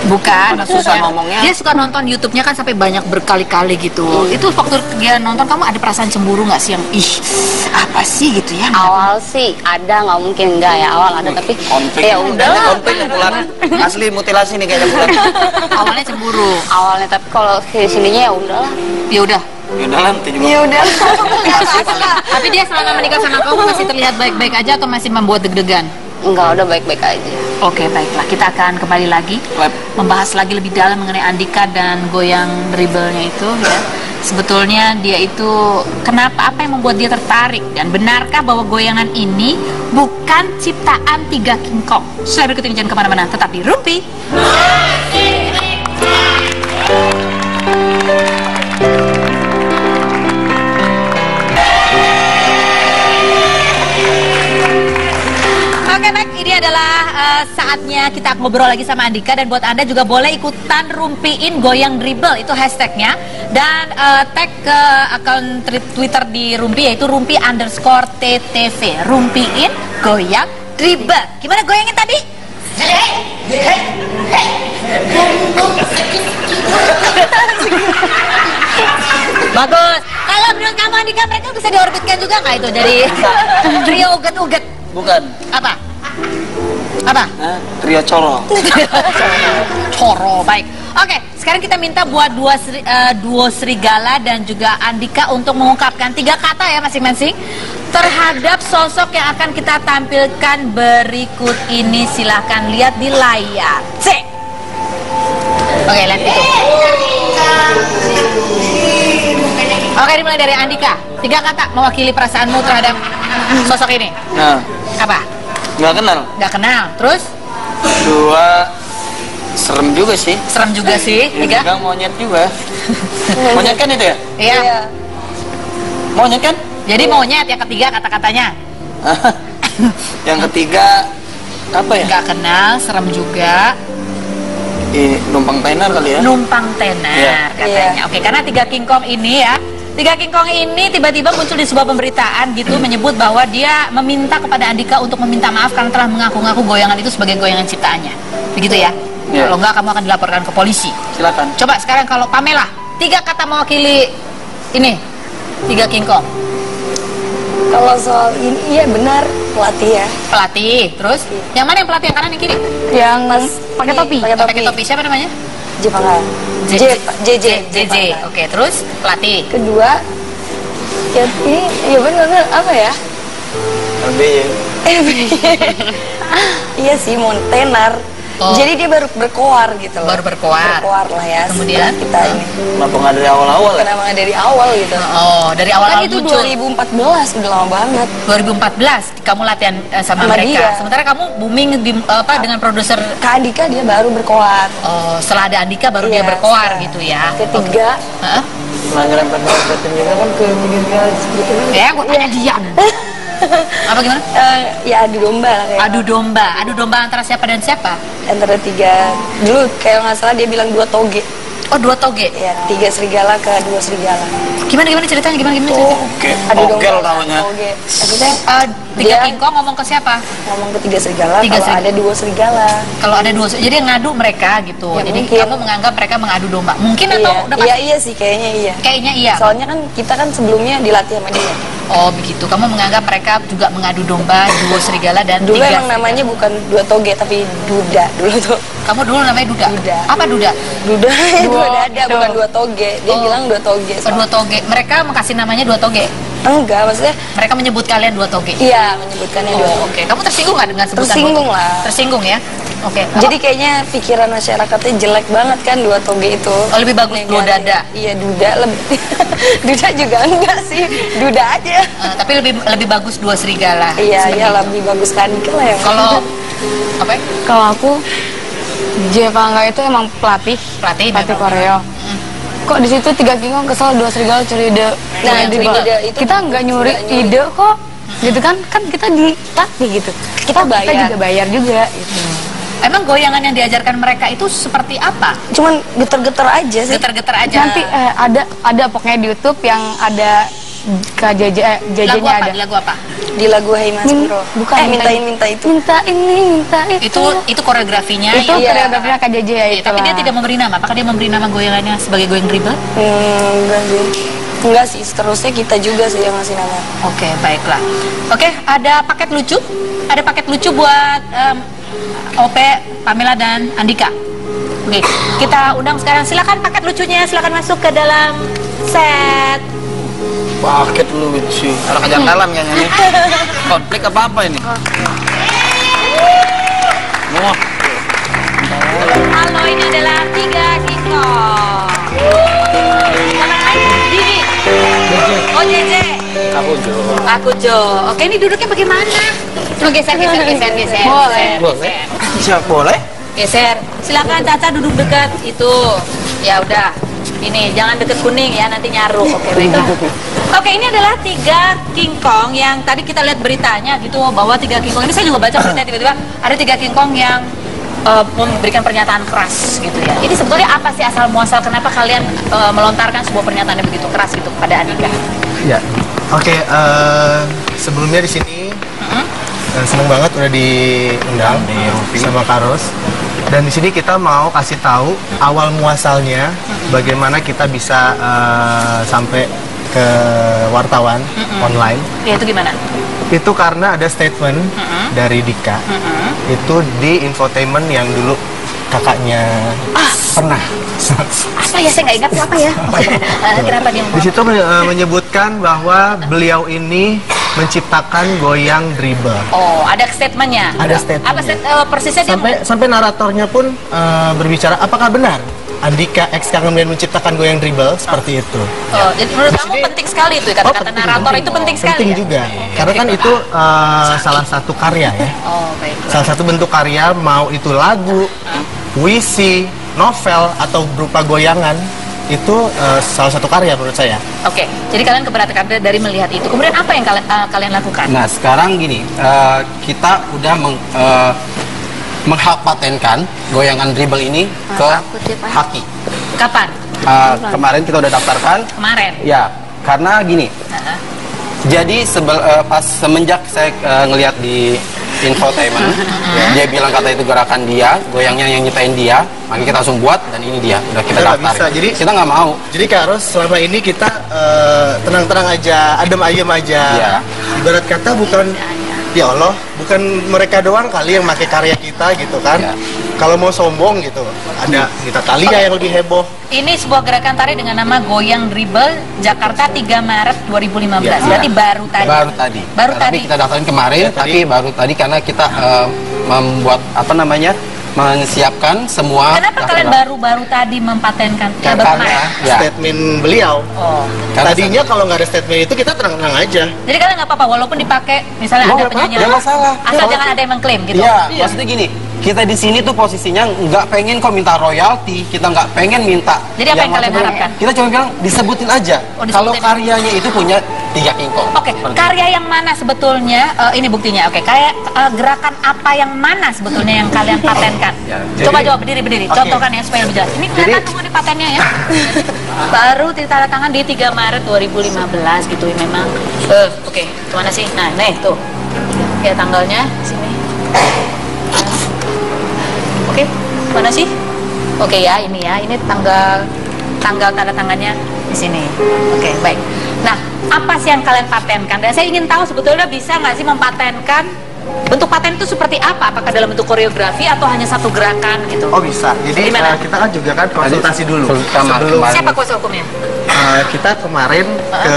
Bukan, Susah ngomongnya. Dia suka nonton YouTube-nya kan sampai banyak berkali-kali gitu. Itu waktu dia nonton, kamu ada perasaan cemburu nggak sih yang apa sih gitu ya? Awal sih ada, nggak mungkin enggak ya, awal ada, tapi Konflik. ya udahlah. Konflik pulang. Asli mutilasi nih kayaknya pulang. Awalnya cemburu. Awalnya, tapi kalau sininya ya udahlah. Ya udah. Yaudah nanti juga. Ya udah. Tapi dia selama menikah sama kamu masih terlihat baik-baik aja atau masih membuat deg-degan? Enggak, udah baik-baik aja. Oke, baiklah. Kita akan kembali lagi membahas lagi lebih dalam mengenai Andika dan goyang dribblenya itu ya. Sebetulnya dia itu kenapa, apa yang membuat dia tertarik, dan benarkah bahwa goyangan ini bukan ciptaan tiga King Kong? Setelah berikut ini jangan kemana-mana, tetap di Rumpi. Oke, baik, ini adalah saatnya kita ngobrol lagi sama Andika, dan buat Anda juga boleh ikutan rumpiin goyang dribble, itu hashtagnya, dan tag ke akun Twitter di Rumpi, yaitu rumpi_ttv, rumpiin goyang dribble. Gimana goyangin tadi? Bagus. Kalau menurut kamu Andika, mereka bisa diorbitkan juga nggak itu dari trio uget-uget? Bukan. Apa? Trio Coro. Coro, baik. Oke, sekarang kita minta buat duo Serigala dan juga Andika untuk mengungkapkan 3 kata ya masing-masing terhadap sosok yang akan kita tampilkan berikut ini. Silahkan lihat di layar. C. Oke, lihat itu. Oke, dimulai dari Andika. 3 kata mewakili perasaanmu terhadap sosok ini. Nah, Apa? nggak kenal. Nggak kenal. Terus? 2, serem juga sih. Serem juga sih. 3? Yang monyet juga. Monyet kan itu ya? Iya. Monyet kan? Jadi monyet yang ketiga kata-katanya. Yang ketiga apa ya? Nggak kenal, serem juga. Numpang tenar kali ya? Numpang tenar Iya. katanya. Oke, karena 3 King Kong ini ya, 3 King Kong ini tiba-tiba muncul di sebuah pemberitaan gitu, menyebut bahwa dia meminta kepada Andika untuk meminta maaf karena telah mengaku-ngaku goyangan itu sebagai goyangan ciptaannya. Begitu ya? Iya. Kalau enggak, kamu akan dilaporkan ke polisi. Silakan. Coba sekarang kalau Pamela, 3 kata mewakili ini 3 King Kong. Kalau soal ini, iya benar, pelatih ya. Pelatih, terus yang mana yang pelatih, yang kanan yang kiri? Yang pakai topi. Pakai topi, siapa namanya? Jepangan. JJ. Oke, terus pelatih. Kedua, ya ini, ya benar, apa ya? LBY. Iya sih, mau tenar. Jadi dia baru berkoar gitu loh. Baru berkoar. Berkoar lah ya. Kemudian? Kita ini. Kenapa nggak dari awal-awal ya? Kenapa nggak dari awal gitu? Oh, dari awal-awal Kan itu muncul. 2014, udah lama banget. 2014 kamu latihan sama Sama mereka. dia. Sementara kamu booming dengan produser. Kak Andika dia baru berkoar. Oh, setelah ada Andika baru dia Iya, berkoar setelah gitu ya. Ketiga. Hah? Nah, nyerempet-nyerempetin juga kan ke pinggir seperti itu. Ya, gue tanya dia. Apa gimana? Ya adu domba lah kayak. Adu domba antara siapa dan siapa? Antara tiga. Dulu kayak nggak salah dia bilang 2 toge. Oh, 2 toge. Ya, 3 serigala ke 2 serigala. Gimana ceritanya? Gimana ceritanya? Oke, Adu ogel domba. namanya. Toge. Maksudnya 3 Dia- kingkong ngomong ke siapa? ngomong ke 3 serigala, Tiga kalau serigala. ada 2 serigala. Kalau ada 2, jadi yang ngadu mereka gitu. Ya, Jadi mungkin. kamu menganggap mereka mengadu domba. Mungkin atau Iya, udah iya, pasti? iya sih kayaknya iya. Kayaknya iya. Soalnya kan kita kan sebelumnya dilatih sama dia. Oh begitu. Kamu menganggap mereka juga mengadu domba, 2 serigala dan Dulu 3 emang namanya bukan 2 toge tapi duda dulu tuh. Kamu dulu namanya Duda. Duda. Apa Duda? Duda 2 dada bukan 2 toge. Dia Oh. bilang 2 toge. Oh, 2 toge. Mereka kasih namanya 2 toge. Enggak, maksudnya Mereka menyebut kalian 2 toge. iya menyebutkannya 2 Oh, toge. oke. Kamu tersinggung nggak dengan sebutan Tersinggung 2 toge? lah. Tersinggung ya. Oke. Jadi kayaknya pikiran masyarakatnya jelek banget kan 2 toge itu. Oh, lebih bagus 2 dada. Iya, duda lebih. Duda juga enggak sih. Duda aja. Tapi lebih bagus 2 serigala. Iya, Seperti iya itu. lebih bagus kan lah ya. Kalau apa ya? Kalau aku Jepangga itu emang pelatih Pelatih koreo. Kok di situ 3 kingkong kesel 2 serigala curi ide. Nah, Ide curi Bang. ide itu kita nggak nyuri ide kok. Gitu kan kita dilatih gitu. Kita bayar. Kita juga bayar juga gitu. Emang goyangan yang diajarkan mereka itu seperti apa? Cuman geter-geter aja sih. Getar-getar aja. Nanti ada pokoknya di YouTube yang ada lagu JJ-nya apa? ada. Lagu apa? Di lagu Hey Mas Bro. Bukan minta itu. Minta ini, minta itu. Itu koreografinya. Itu Iya. koreografinya Kak JJ ya itu. Tapi dia tidak memberi nama. Apakah dia memberi nama goyangannya sebagai goyang dribble? Enggak sih. Enggak sih, seterusnya kita juga sih yang ngasih nama. Oke, baiklah. Oke, ada paket lucu. Ada paket lucu buat OP, Pamela dan Andika. Oke, kita undang sekarang. Silakan paket lucunya, silakan masuk ke dalam set. Paket lucu. Ada kejanggalan kayaknya nih. Konflik apa ini? Wah, Halo, ini adalah 3 kingkong. Sama lain, Dini. Oh, JJ. aku Jo. Aku Jo. Oke, ini duduknya bagaimana? Oh, geser. Boleh. Boleh? Siapa boleh? Geser. Silakan Caca duduk dekat itu. Ya udah. Ini jangan deket kuning ya, nanti nyaru. Oke, baiklah. Oke, ini adalah 3 kingkong yang tadi kita lihat beritanya gitu bahwa 3 kingkong ini saya juga baca beritanya tiba-tiba ada 3 kingkong yang memberikan pernyataan keras gitu ya. Ini sebetulnya apa sih asal muasal kenapa kalian melontarkan sebuah pernyataan yang begitu keras gitu pada Andika? Ya, oke. Sebelumnya di sini seneng banget udah diundang sama Karos. Dan di sini kita mau kasih tahu awal muasalnya bagaimana kita bisa sampai ke wartawan online. Ya itu gimana? Itu karena ada statement dari Dika. Itu di infotainment yang dulu kakaknya pernah. Apa ya, saya nggak ingat apa ya. Kenapa dia Di situ menyebutkan bahwa beliau ini menciptakan goyang dribble. Oh, ada statementnya. Ada statementnya. Apa persisnya dia? Sampai naratornya pun berbicara apakah benar Andika X kemudian menciptakan goyang dribble seperti itu. Oh, jadi menurut kamu penting sekali itu ya, kata-kata narator itu penting sekali. Penting ya? juga. Karena kan itu salah satu karya ya. Oh, baik. Salah satu bentuk karya, mau itu lagu, puisi, novel atau berupa goyangan, itu salah satu karya menurut saya. Oke, jadi kalian keberatan dari melihat itu. Kemudian apa yang kalian lakukan? Nah sekarang gini, kita udah menghapatenkan goyangan dribble ini ke Haki. Kapan? Kemarin kita udah daftarkan. Kemarin. Ya, karena gini. Jadi pas semenjak saya ngelihat di infotainment, dia bilang kata itu gerakan dia, goyangnya yang nyiptain dia, makanya kita langsung buat dan ini dia, udah kita Nggak daftar. bisa, jadi- kita nggak mau. Jadi Kak Ros, selama ini kita tenang-tenang aja, adem ayem aja. Iya. Ibarat kata bukan, ya Allah, bukan mereka doang kali yang pakai karya kita gitu kan. Iya. Kalau mau sombong gitu, ada Nita Thalia yang lebih heboh. Ini sebuah gerakan tari dengan nama Goyang Dribble Jakarta 3 Maret 2015. Ya. Berarti baru tadi. Baru tadi. Baru Tapi tadi. kita daftarin kemarin, Ya, tadi. tapi baru tadi karena kita membuat apa namanya menyiapkan semua. Kenapa kalian baru-baru tadi mempatenkan? Ya, baru Karena kemarin. ya, Statement beliau. Oh. Tadinya kalau nggak ada statement itu kita tenang-tenang aja. Jadi kalian nggak apa-apa walaupun dipakai misalnya Oh, ada nggak apa-apa, penyanyi nggak masalah. asal jangan ada yang mengklaim gitu. Iya, maksudnya gini, kita di sini tuh posisinya nggak pengen kok minta royalti, kita nggak pengen minta. Jadi apa yang kalian macam-macam. harapkan? Kita cuma bilang disebutin aja. Oh, disebutin. Kalau karyanya itu punya 3 King Kong. Oke, karya yang mana sebetulnya? Ini buktinya. Oke, kayak gerakan apa yang mana sebetulnya yang kalian patenkan? Coba jawab berdiri. Oke. Contohkan ya supaya lebih jelas. Ini kelihatan tunggu di patennya ya. Baru tanda tangan di 3 Maret 2015 gitu ya memang. Oke, kemana sih? Nah, nih tuh. Ya tanggalnya sini. Oke, mana sih? Oke ya, ini tanggal tanda tangannya di sini. Oke, baik. Nah, apa sih yang kalian patenkan? Dan saya ingin tahu sebetulnya bisa nggak sih mempatenkan bentuk paten itu seperti apa? Apakah dalam bentuk koreografi atau hanya satu gerakan gitu? Oh bisa. Jadi Gimana? kita kan juga kan konsultasi dulu. Sama Sebelum kemarin. Siapa kuasa hukumnya? kita kemarin ke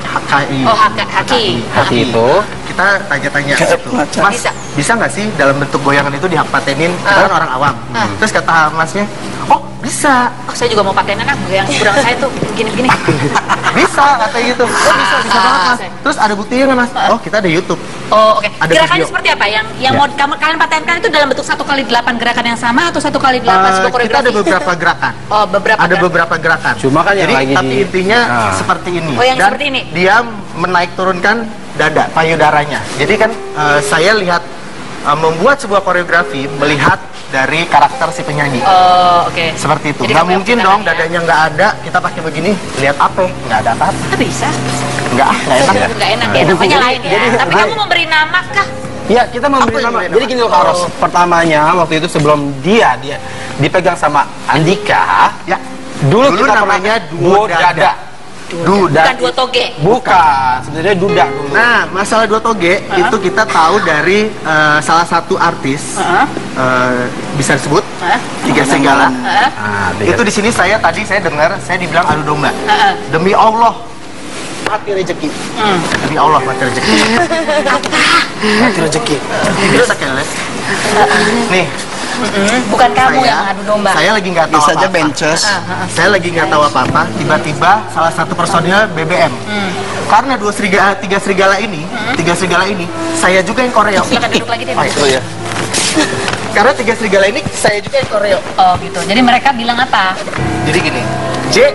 HKI. Oh, Haki. Hati itu Kita tanya-tanya gitu. Mas, bisa nggak sih dalam bentuk goyangan itu dipatenin? Kita kan orang awam. Terus kata masnya, oh bisa. Oh, saya juga mau patenan yang kurang saya tuh begini-begini. Bisa katanya gitu. Oh bisa banget mas. Terus ada buktinya nggak mas? Oh kita ada YouTube. Oh, oke. Ada Gerakannya video. seperti apa? Yang mau kalian patenkan itu dalam bentuk 1x8 gerakan yang sama atau 1x8 sebuah koreografi? Kita ada beberapa gerakan. Oh, beberapa. Ada gerakan. beberapa gerakan. Cuma kan yang Jadi, lagi tapi di- intinya Nah. seperti ini. Oh, yang Dan seperti ini. dia menaik turunkan dada payudaranya. Jadi kan saya lihat membuat sebuah koreografi melihat dari karakter si penyanyi. Oh, oke. Seperti itu. Jadi Nggak kamu yang mungkin ciptakan dong ya? dadanya nggak ada. Kita pakai begini. Lihat apa? Nggak ada apa. Ah, bisa. Nggak enak. Nggak enak ya, namanya lain ya. Tapi kamu memberi nama kah? ya kita memberi Apa yang nama. memberi Jadi nama? gini loh Kak Ros. Pertamanya waktu itu sebelum dia dipegang sama Andika, Ya. dulu kita namanya pernah duo dada. Duda. Bukan dua toge. Bukan, sebenarnya duda dulu. Nah, masalah dua toge itu kita tahu dari salah satu artis bisa disebut Tiga Serigala. Nah, Itu di sini saya dengar saya dibilang adu domba. Demi Allah mati rezeki. Demi Allah mati rezeki. Mati rezeki. Terus akhirnya nih Bukan kamu saya, yang adu domba. saya lagi nggak tahu Bisa aja apa-apa. benches. Saya lagi nggak tahu apa-apa. Tiba-tiba salah satu personil BBM. Karena tiga serigala ini, saya juga yang koreo. Silakan duduk lagi deh. Oh ya. Karena tiga serigala ini saya juga yang koreo. Oh, gitu. Jadi mereka bilang apa? Jadi gini, J,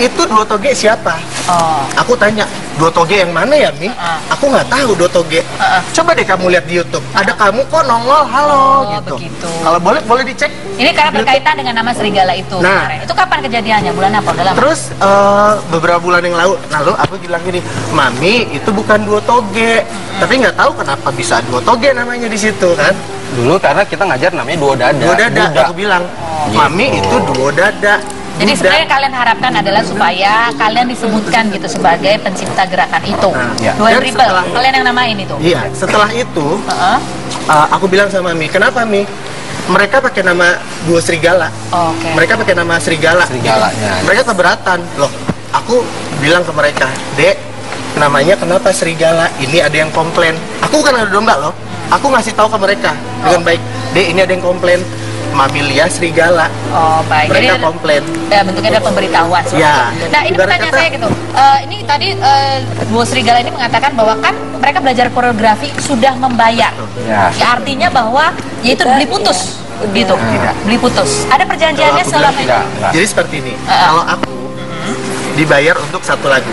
itu dua toge siapa? Oh. Aku tanya, dua toge yang mana ya, Mi? Aku nggak tahu dua toge. Coba deh kamu lihat di YouTube. Ada kamu kok nongol, halo gitu. Begitu. Kalau boleh dicek. Ini karena berkaitan dengan nama serigala itu. Nah. kemarin. Itu kapan kejadiannya? Bulan apa? Udah lama? Terus beberapa bulan yang lalu aku bilang gini, Mami itu bukan dua toge. Tapi nggak tahu kenapa bisa dua toge namanya di situ kan? Dulu karena kita ngajar namanya duo dada. Dua dada. Duda. Aku bilang, Mami itu dua dada. Jadi Duda. sebenarnya yang kalian harapkan adalah supaya kalian disebutkan gitu sebagai pencipta gerakan itu. ya. Dua Dan dribble, setelah- kalian yang namain itu. Iya, setelah itu Heeh. aku bilang sama Mi, kenapa Mi? Mereka pakai nama dua serigala. Oke. Mereka pakai nama serigala. Serigalanya. Mereka keberatan. Loh, aku bilang ke mereka, Dek, namanya kenapa serigala? Ini ada yang komplain. Aku bukan adu domba loh. Aku ngasih tahu ke mereka dengan baik. Dek, ini ada yang komplain. Mamilia serigala. Oh, baik. Mereka Jadi komplain. ya, bentuknya ada pemberitahuan. seperti Ya. itu. Nah, ini Ibarat pertanyaan kata- saya gitu. Ini tadi dua serigala ini mengatakan bahwa kan mereka belajar koreografi sudah membayar. Ya. Ya, artinya bahwa yaitu beli putus. Gitu. Beli putus. Ada perjanjiannya Kalau aku selama Tidak, enggak. Jadi seperti ini. Kalau aku dibayar untuk satu lagu,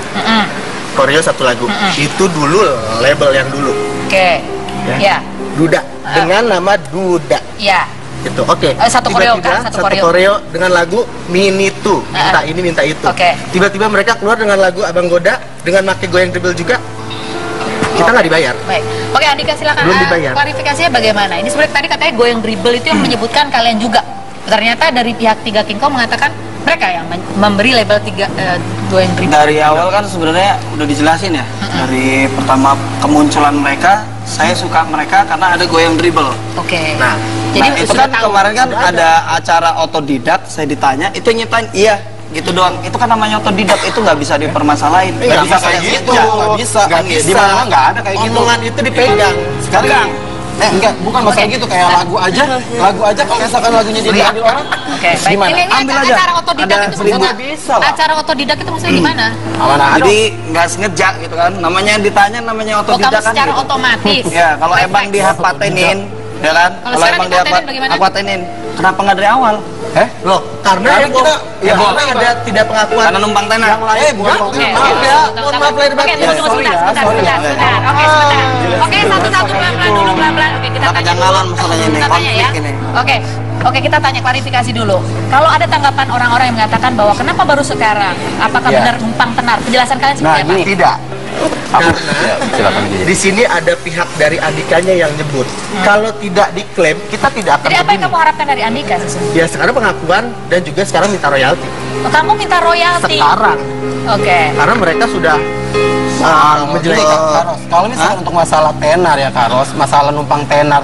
koreo satu lagu, itu dulu label yang dulu. Oke. Ya. Duda dengan nama Duda. Ya. Itu oke. Satu koreo Tiba-tiba kan? Satu satu koreo. koreo dengan lagu Minitu, minta ini minta itu. Oke. Tiba-tiba mereka keluar dengan lagu Abang Goda dengan make goyang dribble juga. Kita nggak dibayar. Baik. Oke, Andika silakan. Belum dibayar. Klarifikasinya bagaimana? Ini sebenarnya tadi katanya goyang dribble itu yang menyebutkan kalian juga. Ternyata dari pihak Tiga King Kong mengatakan mereka yang memberi label goyang dribble. Dari awal kan sebenarnya udah dijelasin ya. Dari pertama kemunculan mereka, saya suka mereka karena ada goyang dribble. Oke. Nah, Jadi itu sudah kan tahu. kemarin kan ada acara otodidak, saya ditanya, itu yang nyiptain? Iya, gitu doang. Itu kan namanya otodidak, itu nggak bisa dipermasalahin. Nggak bisa kayak gitu. Nggak bisa. Nggak bisa. Di mana nggak ada kayak gitu. Omongan itu dipegang. Sekarang Enggak, bukan masalah gitu, kayak lagu aja kalau misalkan lagunya dia diambil orang. Oke, baik. Gimana? Ini Ambil aja. acara otodidak Ada itu maksudnya? nggak bisa lah. Acara otodidak itu maksudnya gimana? Mana ada? Jadi nggak sengaja gitu kan. Namanya yang ditanya namanya Oh, kamu otodidak kan secara gitu. otomatis. Ya, kalau emang dipatenin, ya kan? Kalau sekarang dipatenin bagaimana? Dipatenin. Kenapa nggak dari awal? Loh, karena kita karena ada tidak pengakuan Karena numpang tenar. bukan Oke, maaf ya, mohon maaf lahir Oke, batin. tunggu sebentar. Oke, sebentar. Oke, satu-satu pelan-pelan dulu, pelan-pelan. Oke, kita Nah, tanya kejanggalan dulu. masalahnya ini, Kita tanya ya. konflik ini. Oke, kita tanya klarifikasi dulu. Kalau ada tanggapan orang-orang yang mengatakan bahwa kenapa baru sekarang? Apakah Ya. benar numpang tenar? Penjelasan kalian Nah, seperti apa? gini. Tidak. Aku, Karena ya, silakan aja. di sini ada pihak dari Andikanya yang nyebut. Kalau tidak diklaim, kita tidak akan Jadi apa yang begini. kamu harapkan dari Andika sesungguhnya? Ya sekarang pengakuan dan juga sekarang minta royalti. Oh, kamu minta royalti. Sekarang, Oke. karena mereka sudah menjelekkan. Karos, kalau misalnya untuk masalah tenar ya Karos, masalah numpang tenar,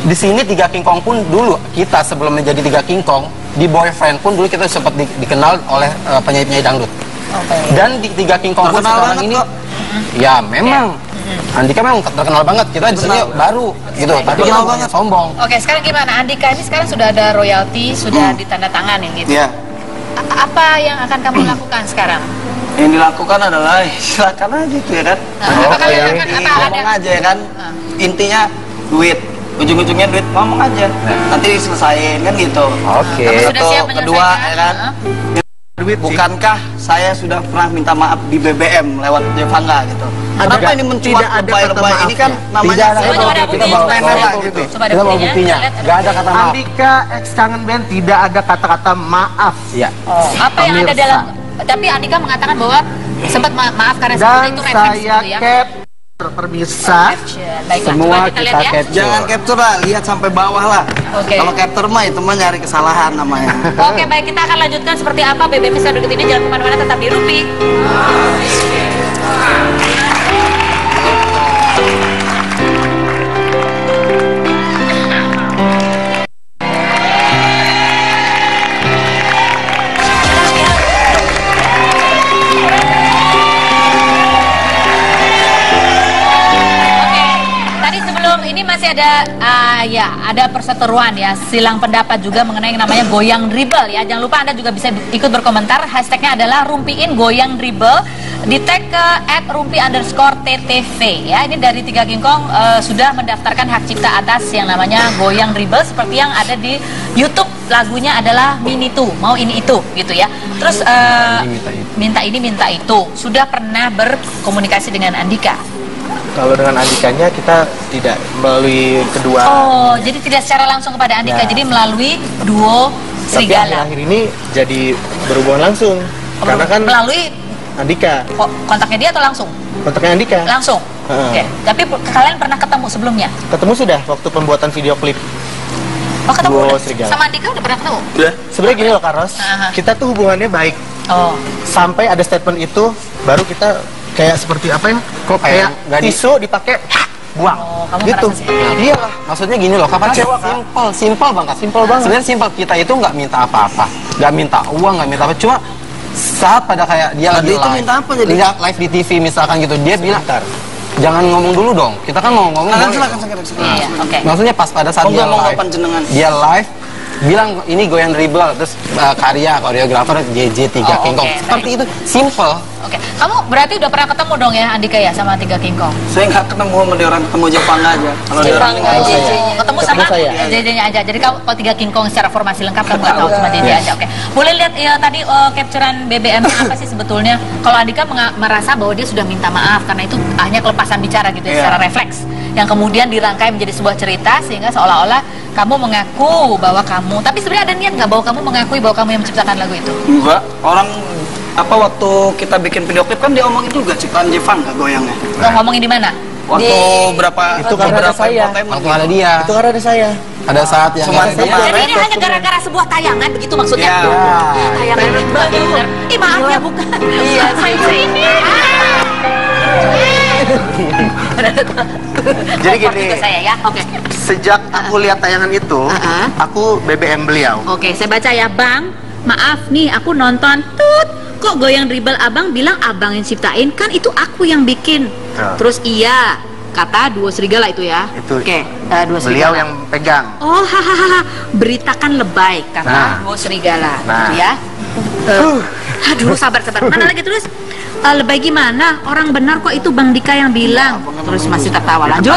di sini Tiga King Kong pun dulu kita sebelum menjadi Tiga King Kong, di Boyfriend pun dulu kita sempat dikenal oleh penyanyi-penyanyi dangdut. Oke. Dan di Tiga King Kong pun Terkenal sekarang banget ini, kok. ya memang Andika memang terkenal banget. Kita di sini baru gitu, tapi kita Terkenal bukan banget. sombong. Oke, sekarang gimana? Andika ini sekarang sudah ada royalti, sudah ditandatangani gitu. Iya. Apa yang akan kamu lakukan sekarang? Yang dilakukan adalah silakan aja gitu ya kan. Apa kalian akan apa Ngomong ada? aja ya kan. Intinya duit. Ujung-ujungnya duit, ngomong aja. Nanti diselesain kan gitu. Oke. Kamu sudah siap Satu, kedua menyelesaikan? ya kan. Duit sih. Bukankah saya sudah pernah minta maaf di BBM lewat Jevanga gitu? Ada Kenapa nggak? ini mencuat Tidak ada kata lebay-lebay? Ini kan maafnya. namanya Tidak ada Coba kata ada maaf. buktinya, Kita bawa coba tenar ada lah bukti. gitu. Coba ada Kita bawa buktinya. buktinya. Lihat, Gak ada kata maaf. Andika ex Kangen Band tidak ada kata-kata maaf. Iya. Apa yang ada Pemirsa. dalam? Tapi Andika mengatakan bahwa sempat maaf karena sebetulnya Dan itu reference saya gitu ya. capture pemirsa. Baiklah, Semua coba kita lihat ya. capture. Jangan capture lah, lihat sampai bawah lah. Oke. Kalau capture mah itu mah nyari kesalahan namanya. Oke, baik, kita akan lanjutkan seperti apa BBM setelah berikut ini. Jangan kemana-mana, tetap di Rupi. Oke, tadi sebelum ini masih ada ada perseteruan ya, silang pendapat juga mengenai yang namanya goyang dribble ya. Jangan lupa Anda juga bisa ikut berkomentar. Hashtagnya adalah rumpiin goyang dribble. Di tag ke @rumpi_ttv ya. Ini dari Tiga King Kong sudah mendaftarkan hak cipta atas yang namanya goyang dribble seperti yang ada di YouTube. Lagunya adalah Mini Itu, mau ini itu gitu ya. Terus minta ini minta itu. Sudah pernah berkomunikasi dengan Andika? Kalau dengan Andikanya kita tidak melalui kedua. Oh, jadi tidak secara langsung kepada Andika, Ya. jadi melalui duo Tapi Serigala. akhir-akhir ini jadi berhubungan langsung. Karena kan Melalui Andika, kontaknya dia atau langsung? kontaknya Andika. Langsung. Heeh. Oke. Tapi kalian pernah ketemu sebelumnya? Ketemu sudah waktu pembuatan video klip. Oh, ketemu Duo udah? Serigala. Sama Andika udah pernah ketemu? Sebenarnya gini loh Karos, Aha. kita tuh hubungannya baik. Oh. Sampai ada statement itu, baru kita kayak seperti apa ya? Kok Kayak nggak di- tisu dipakai buang. Oh, kamu Gitu. merasa seperti itu? Iya. Maksudnya gini loh, kapan Kecewa, Kak. simpel banget. Simpel banget. Sebenarnya simpel, kita itu nggak minta apa-apa, nggak minta uang, nggak minta apa. Cuma saat pada kayak dia lagi Tadi itu live, minta apa jadi? lihat live di TV misalkan gitu, dia bilang, Sebentar. jangan ngomong dulu dong. Kita kan mau ngomong. Silakan. Iya, oke. Maksudnya pas pada saat dia Monggo live, panjenengan. dia live bilang ini goyang dribble, terus koreografer JJ Tiga Oh, King Kong. oke, Seperti itu, simple. Oke. Kamu berarti udah pernah ketemu dong ya Andika ya sama Tiga King Kong? Saya nggak ketemu sama dia orang, ketemu Jepang aja. Kalau dia orang Jepang, ini JJ-nya. Ketemu sama saya. JJ-nya aja. Jadi kalau Tiga King Kong secara formasi lengkap kamu nggak tahu cuma JJ aja. Oke. Boleh lihat ya tadi capturean BBM apa sih sebetulnya? Kalau Andika merasa bahwa dia sudah minta maaf karena itu hanya kelepasan bicara gitu ya, Iya. secara refleks. Yang kemudian dirangkai menjadi sebuah cerita sehingga seolah-olah kamu mengaku bahwa kamu, tapi sebenarnya ada niat nggak bahwa kamu mengakui bahwa kamu yang menciptakan lagu itu? enggak. Orang apa waktu kita bikin video klip kan dia omongin juga ciptaan Jepang nggak goyangnya. Lo ngomongin di mana? Waktu berapa Itu karena ada saya. Waktu ada dia, Itu karena ada saya. ada saat yang Cuman ada dia. kemarin. Jadi ini hanya gara-gara sebuah tayangan begitu maksudnya? Ya. Tayangan bener. Ih maaf ya bukan. Iya saya ini. Jadi gini. Saya ya. Oke. Sejak aku lihat tayangan itu, aku BBM beliau. Oke, saya baca ya, Bang. Maaf nih, aku nonton. Tut, kok goyang dribble abang bilang abang yang ciptain? Kan itu aku yang bikin. Ya. Terus iya, kata duo serigala itu ya. Itu. Oke, duo Beliau serigala. yang pegang. Oh, hahaha. Beritakan lebay kata duo serigala. Nah. Gitu ya. Aduh, sabar. Mana lagi terus? Lebay gimana? Orang benar kok itu Bang Dika yang bilang. Terus masih tertawa. Lanjut.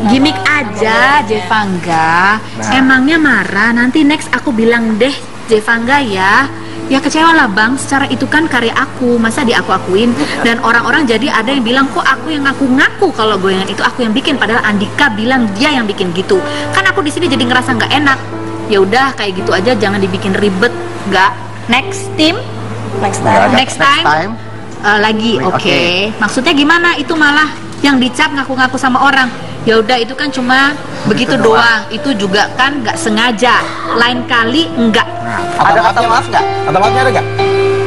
Gimik aja, Jevangga. Emangnya marah? Nanti next aku bilang deh, Jevangga ya. Ya kecewa lah Bang, secara itu kan karya aku, masa di aku-akuin. Dan orang-orang jadi ada yang bilang kok aku yang ngaku-ngaku kalau goyangan itu aku yang bikin, padahal Andika bilang dia yang bikin gitu. Kan aku di sini jadi ngerasa nggak enak. Ya udah kayak gitu aja, jangan dibikin ribet, nggak? Next time. Next time. Lagi, oke. Maksudnya gimana? Itu malah yang dicap ngaku-ngaku sama orang. Ya udah itu kan cuma begitu doang. Itu juga kan nggak sengaja. Lain kali enggak. Ada kata maaf nggak? Kata maafnya ada nggak?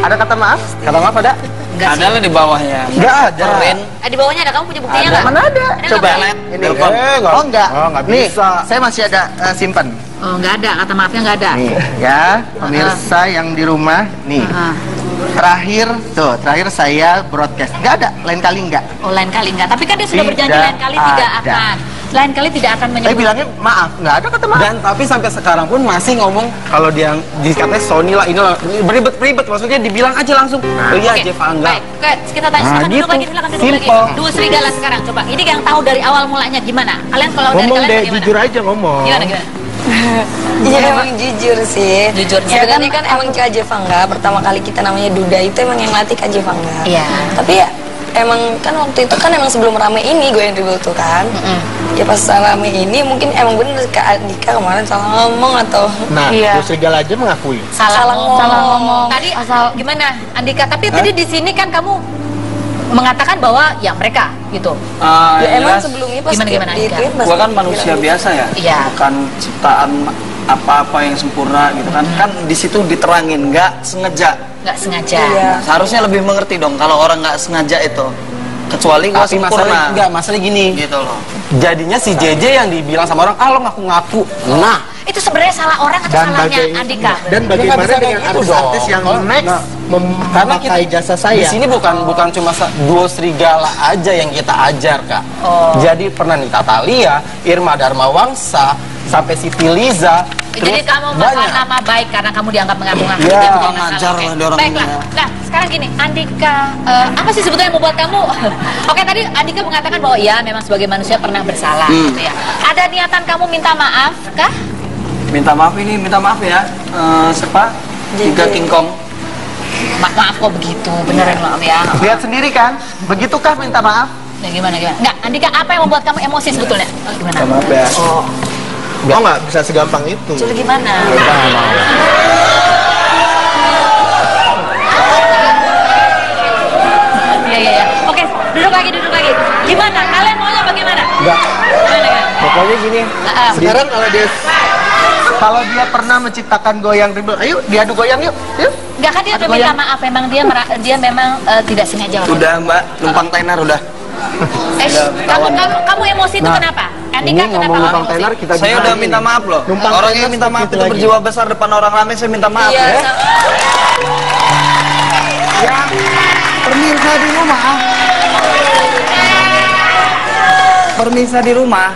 Ada kata maaf? Kata maaf ada? Enggak sih. Ada lah di bawahnya. Nggak ada. Di bawahnya ada, kamu punya buktinya nggak? Mana ada? Coba. nggak? Ini. Telepon. Oh enggak. Oh, nggak Nih, bisa. saya masih ada simpen. Oh nggak ada, kata maafnya nggak ada. Nih, ya, pemirsa yang di rumah, nih. Terakhir saya broadcast. Nggak ada, lain kali nggak. Oh lain kali enggak. Tapi kan dia sudah berjanji Tidak lain kali tidak ada. akan. Lain kali tidak akan Tapi menyebut. bilangnya maaf, nggak ada kata maaf. Dan tapi sampai sekarang pun masih ngomong kalau dia dikatanya Sony lah, inilah beribet, maksudnya dibilang aja langsung. Oh iya, Oke, Jevangga. baik. Oke, kita tanya, silakan duduk lagi, silakan duduk lagi. Simple. Dua serigala sekarang, coba. Ini yang tahu dari awal mulanya gimana? Kalian kalau dari Ngomong kalian deh, bagaimana? jujur aja ngomong. Gimana? Iya emang jujur sih. Jujurnya. Sebenarnya kan emang Kak Jevangga pertama kali kita namanya Duda itu emang yang latih Kak Jevangga. Iya. Tapi ya emang kan waktu itu kan emang sebelum rame ini gue yang dribble tuh kan. Ya pas rame ini mungkin emang bener Kak Andika kemarin salah ngomong atau. Nah, Iya. Terus serigala aja mengakui. Salah ngomong. Tadi gimana, Andika? Tapi tadi di sini kan kamu mengatakan bahwa ya mereka gitu. Ya emang Jelas. sebelumnya pas Gimana, di Andika? tweet pas Gua kan bilang manusia gitu. biasa ya, Iya. bukan ciptaan apa-apa yang sempurna gitu kan. Kan di situ diterangin nggak sengaja. Nggak sengaja. Iya. Seharusnya lebih mengerti dong kalau orang nggak sengaja itu. Kecuali gua Tapi sempurna. masalah gini. Gitu loh. Jadinya si JJ yang dibilang sama orang, kalau ngaku-ngaku. Nah, Itu sebenarnya salah orang atau salahnya Andika? Dan Dia nggak bagaimana bisa dengan kayak gitu artis yang dong. next karena memakai jasa di saya? sini bukan cuma duo serigala aja yang kita ajar, Kak. Jadi pernah Nita Thalia, Irma Dharmawangsa, sampai Siti Liza. Jadi terus kamu banyak. masalah nama baik karena kamu dianggap mengaku-ngaku. Iya. Itu yang masalah. Ngajar Oke. lah dia orang Baiklah. ini. Nah, sekarang gini, Andika, apa sih sebetulnya yang membuat kamu? Oke, tadi Andika mengatakan bahwa ya memang sebagai manusia pernah bersalah, gitu ya. Ada niatan kamu minta maaf, kah? Minta maaf ya. Siapa? Tiga King Kong. Maaf kok begitu, beneran maaf ya. Lihat sendiri kan, begitukah minta maaf? Ya, gimana? Enggak, Andika, apa yang membuat kamu emosi sebetulnya? Oh, gimana? Maaf ya. Oh nggak bisa segampang itu. Jadi gimana? Iya. Oke, duduk lagi. Gimana? Kalian maunya bagaimana? Enggak. Gimana? Pokoknya gini. Sekarang kalau dia pernah menciptakan goyang dribble, ayo diadu goyang yuk. Enggak kan dia udah minta maaf, memang dia memang tidak sengaja. Udah Mbak, numpang tenar udah. Kamu emosi itu kenapa? Andika Ini kenapa ngomong kamu numpang emosi? tenar kita Saya udah minta maaf loh. Numpang Orang tenar yang minta maaf seperti itu itu lagi. berjiwa besar depan orang ramai, saya minta maaf Iya, ya. Ya, Permisa di rumah,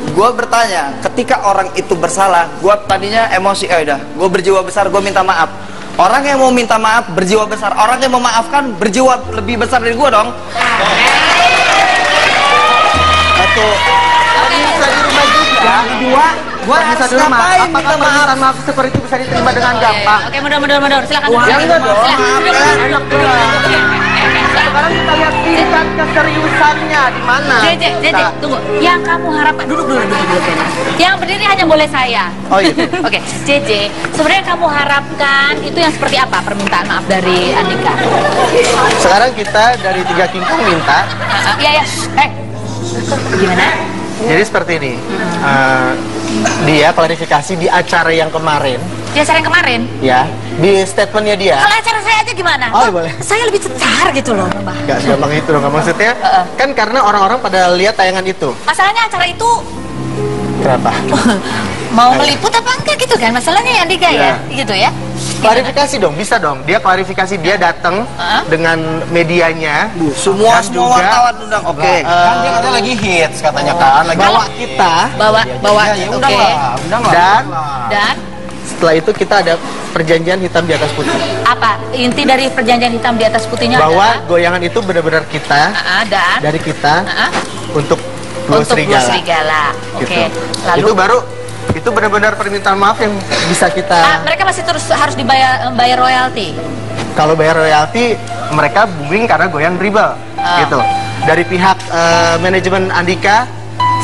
gue bertanya, ketika orang itu bersalah, gue tadinya emosi, udah, gue berjiwa besar, gue minta maaf. Orang yang mau minta maaf berjiwa besar, orang yang memaafkan berjiwa lebih besar dari gue dong. Satu. bisa di rumah juga. Yang kedua, Gua bisa harus di rumah. ngapain Apakah minta maaf? permintaan maaf seperti itu bisa diterima dengan gampang? Oke, mundur. Silakan. Ya enggak dong. Silakan. Sekarang kita lihat tingkat keseriusannya di mana. JJ, tunggu. Yang kamu harapkan, duduk dulu. Yang berdiri hanya boleh saya. Oh iya. Oke, JJ, sebenarnya kamu harapkan itu yang seperti apa permintaan maaf dari Andika? Sekarang kita dari Tiga Kingkong minta. Iya. Gimana? Jadi seperti ini. Dia klarifikasi di acara yang kemarin. Di acara yang kemarin? Ya, di statementnya dia. Kalau acara saya aja gimana? Oh, Kok boleh. saya lebih cetar gitu loh, Mbak. Gak segampang itu dong, maksudnya kan karena orang-orang pada lihat tayangan itu. Masalahnya acara itu Kenapa? mau meliput apa enggak gitu kan? Masalahnya ya Andika ya, gitu ya. Klarifikasi dong, bisa dong. Dia klarifikasi, dia datang dengan medianya. Semua dan juga wartawan undang. Oke. Kan dia katanya lagi hits katanya kan, lagi bawa kita. Bawa ya, undang oke. lah, undang lah. Dan Setelah itu kita ada perjanjian hitam di atas putih. apa inti dari perjanjian hitam di atas putihnya Bahwa adalah goyangan itu benar-benar kita, dan dari kita, untuk Duo untuk Duo Serigala. Serigala. Oke. Gitu. Lalu Itu baru, itu benar-benar permintaan maaf yang bisa kita. mereka masih terus harus bayar royalti. Kalau bayar royalti, mereka booming karena goyang dribble, gitu. Dari pihak manajemen Andika,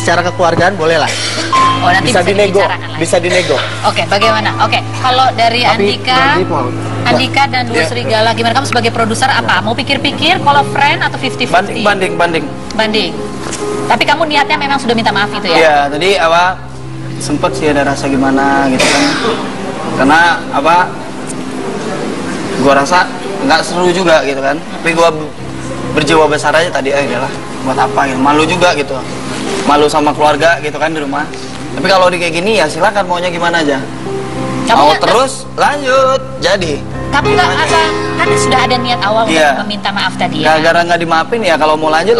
secara kekeluargaan boleh lah. Oh, nanti bisa dinego, dibicarakan lagi. bisa dinego. Oke, bagaimana? Oke, kalau dari Tapi Andika dan Duo Serigala, gimana kamu sebagai produser apa? Mau pikir-pikir kalau friend atau 50-50? Banding. Tapi kamu niatnya memang sudah minta maaf itu ya? Iya, tadi sempet sih ada rasa gimana gitu kan. Karena gua rasa nggak seru juga gitu kan. Tapi gua berjiwa besar aja tadi, udahlah buat apa gitu. Malu juga gitu. Malu sama keluarga gitu kan di rumah. Tapi kalau di kayak gini ya silakan maunya gimana aja. Mau terus lanjut jadi. Kamu nggak ada, kan sudah ada niat awal untuk meminta maaf tadi ya? Gara-gara nggak dimaafin ya kalau mau lanjut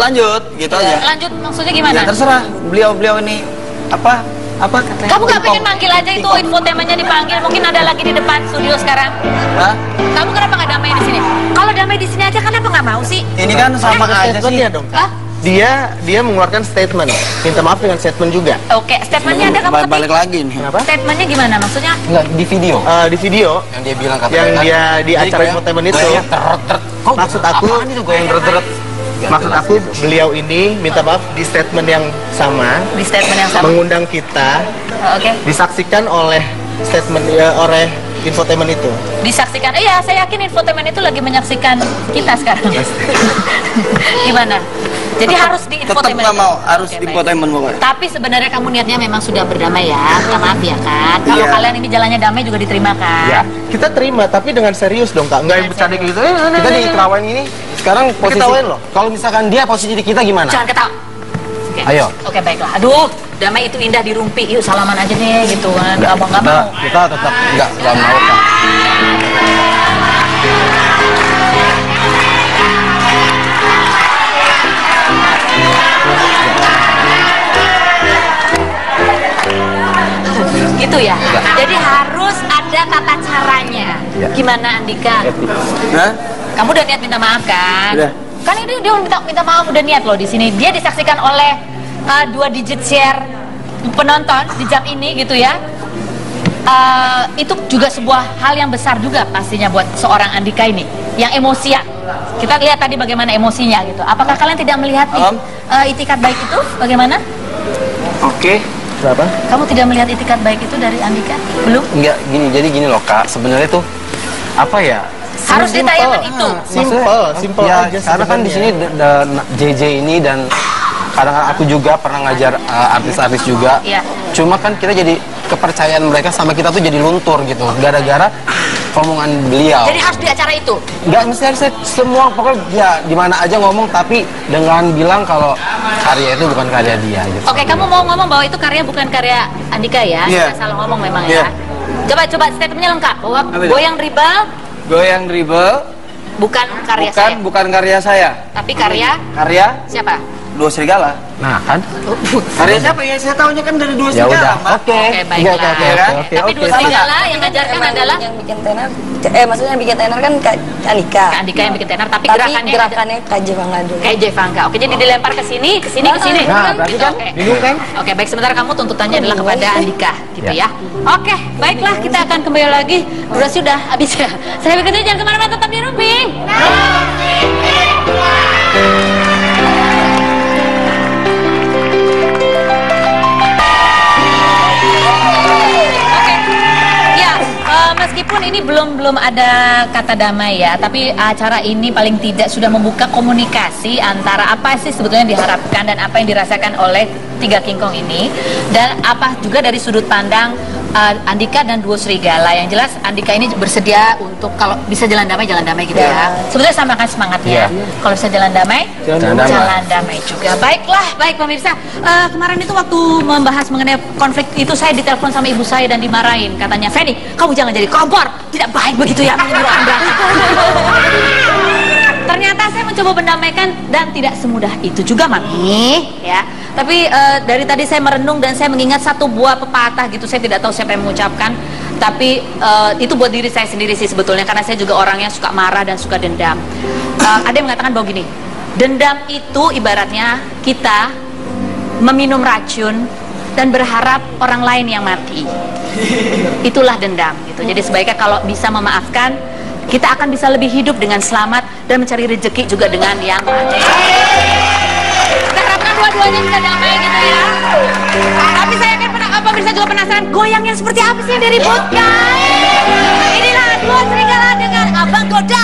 gitu aja. Lanjut maksudnya gimana? Ya terserah beliau ini apa katanya. Kamu nggak pengen manggil aja itu infotainmentnya dipanggil? Mungkin ada lagi di depan studio sekarang. Hah? Kamu kenapa nggak damai di sini? Kalau damai di sini aja kenapa nggak mau sih? Ini kan sama aja sih. Dong, dia mengeluarkan statement, minta maaf dengan statement juga. Oke, statementnya ada kamu balik lagi nih. Kenapa? Statementnya gimana? Maksudnya? Enggak, di video. Di video Yang dia bilang katanya. yang dia di acara infotainment itu. Maksud aku, maksud aku beliau ini minta maaf di statement yang sama. Di statement yang sama. Mengundang kita. Oke. Disaksikan oleh statement oleh infotainment itu. Disaksikan. Iya, saya yakin infotainment itu lagi menyaksikan kita sekarang. Gimana? Jadi harus di infotainment. Tetap nggak mau, harus di infotainment pokoknya. Tapi sebenarnya kamu niatnya memang sudah berdamai ya, minta maaf ya kan? Kalau kalian ini jalannya damai juga diterima kan? Ya, kita terima tapi dengan serius dong kak, nggak yang bercanda kayak gitu. Kita di Kerawan ini sekarang posisi. Ketawain loh. Kalau misalkan dia posisi di kita gimana? Jangan ketawa. Oke. Ayo. Oke, baiklah. Aduh, damai itu indah dirumpi. Yuk salaman aja nih gitu kan. Nggak mau. Kita tetap nggak mau kak. Gitu ya. Jadi harus ada tata caranya. Gimana Andika? Hah? Kamu udah niat minta maaf kan? Udah. Kan ini dia minta maaf udah niat loh di sini. Dia disaksikan oleh 2 digit share penonton di jam ini gitu ya. Itu juga sebuah hal yang besar juga pastinya buat seorang Andika ini yang emosian. Kita lihat tadi bagaimana emosinya gitu. Apakah kalian tidak melihat itikat baik itu? Bagaimana? Oke. Kenapa? Kamu tidak melihat itikat baik itu dari Andika? Belum? Enggak, jadi gini loh kak, sebenarnya tuh apa ya? Harus di tayangan itu. Simple ya, aja karena kan di sini JJ ini dan kadang aku juga pernah ngajar artis-artis juga. Iya. Cuma kan kita jadi kepercayaan mereka sama kita tuh jadi luntur gitu, gara-gara omongan beliau. Jadi harus di acara itu. Nggak mesti harus semua, pokoknya ya di mana aja ngomong tapi dengan bilang kalau karya itu bukan karya dia gitu. Oke, kamu mau ngomong bahwa itu karya bukan karya Andika ya? Iya. Nggak salah ngomong memang Iya. ya. Coba statementnya lengkap bahwa goyang dribble bukan karya saya. bukan karya saya. Tapi karya siapa? Duo Serigala. Nah kan? Karya siapa ya? Saya tahunya kan dari Duo Ya Serigala, udah. Mbak. Oke. Oke, baiklah. Tapi Duo Serigala yang ngajarkan adalah yang bikin tenar, maksudnya yang bikin tenar kan Kak Andika. Kak Andika yang bikin tenar, tapi gerakannya Kak Jevanga dulu. kayak Jevanga. Oke, jadi dilempar ke sini. Nah, berarti kan bingung kan? Oke, baik. Sementara kamu tuntutannya adalah kepada Andika, gitu ya. Oke, baiklah. Kita akan kembali lagi. Durasi sudah habis ya. Saya begitu, jangan kemana-mana, tetap di Rumping. Meskipun ini belum ada kata damai ya, tapi acara ini paling tidak sudah membuka komunikasi antara apa sih sebetulnya diharapkan dan apa yang dirasakan oleh 3 King Kong ini, dan apa juga dari sudut pandang Andika dan duo Serigala. Yang jelas Andika ini bersedia untuk kalau bisa jalan damai gitu ya. Sebetulnya sama kan semangatnya. Kalau bisa jalan damai, jalan damai juga. Baik pemirsa. Kemarin itu waktu membahas mengenai konflik itu saya ditelepon sama ibu saya dan dimarahin. Katanya, Feni, kamu jangan jadi kompor. Tidak baik begitu ya menyuruh Anda. Ternyata saya mencoba mendamaikan dan tidak semudah itu juga, Mami. Ya. Tapi dari tadi saya merenung dan saya mengingat satu buah pepatah gitu. Saya tidak tahu siapa yang mengucapkan, tapi itu buat diri saya sendiri sih sebetulnya, karena saya juga orang yang suka marah dan suka dendam. Ada yang mengatakan bahwa gini, dendam itu ibaratnya kita meminum racun dan berharap orang lain yang mati. Itulah dendam gitu. Jadi sebaiknya kalau bisa memaafkan, kita akan bisa lebih hidup dengan selamat dan mencari rezeki juga dengan yang lain. Kita harapkan dua-duanya bisa damai gitu ya. Tapi saya yakin pemirsa juga penasaran goyangnya seperti apa sih yang diributkan. Inilah duo Serigala dengan Abang Goda.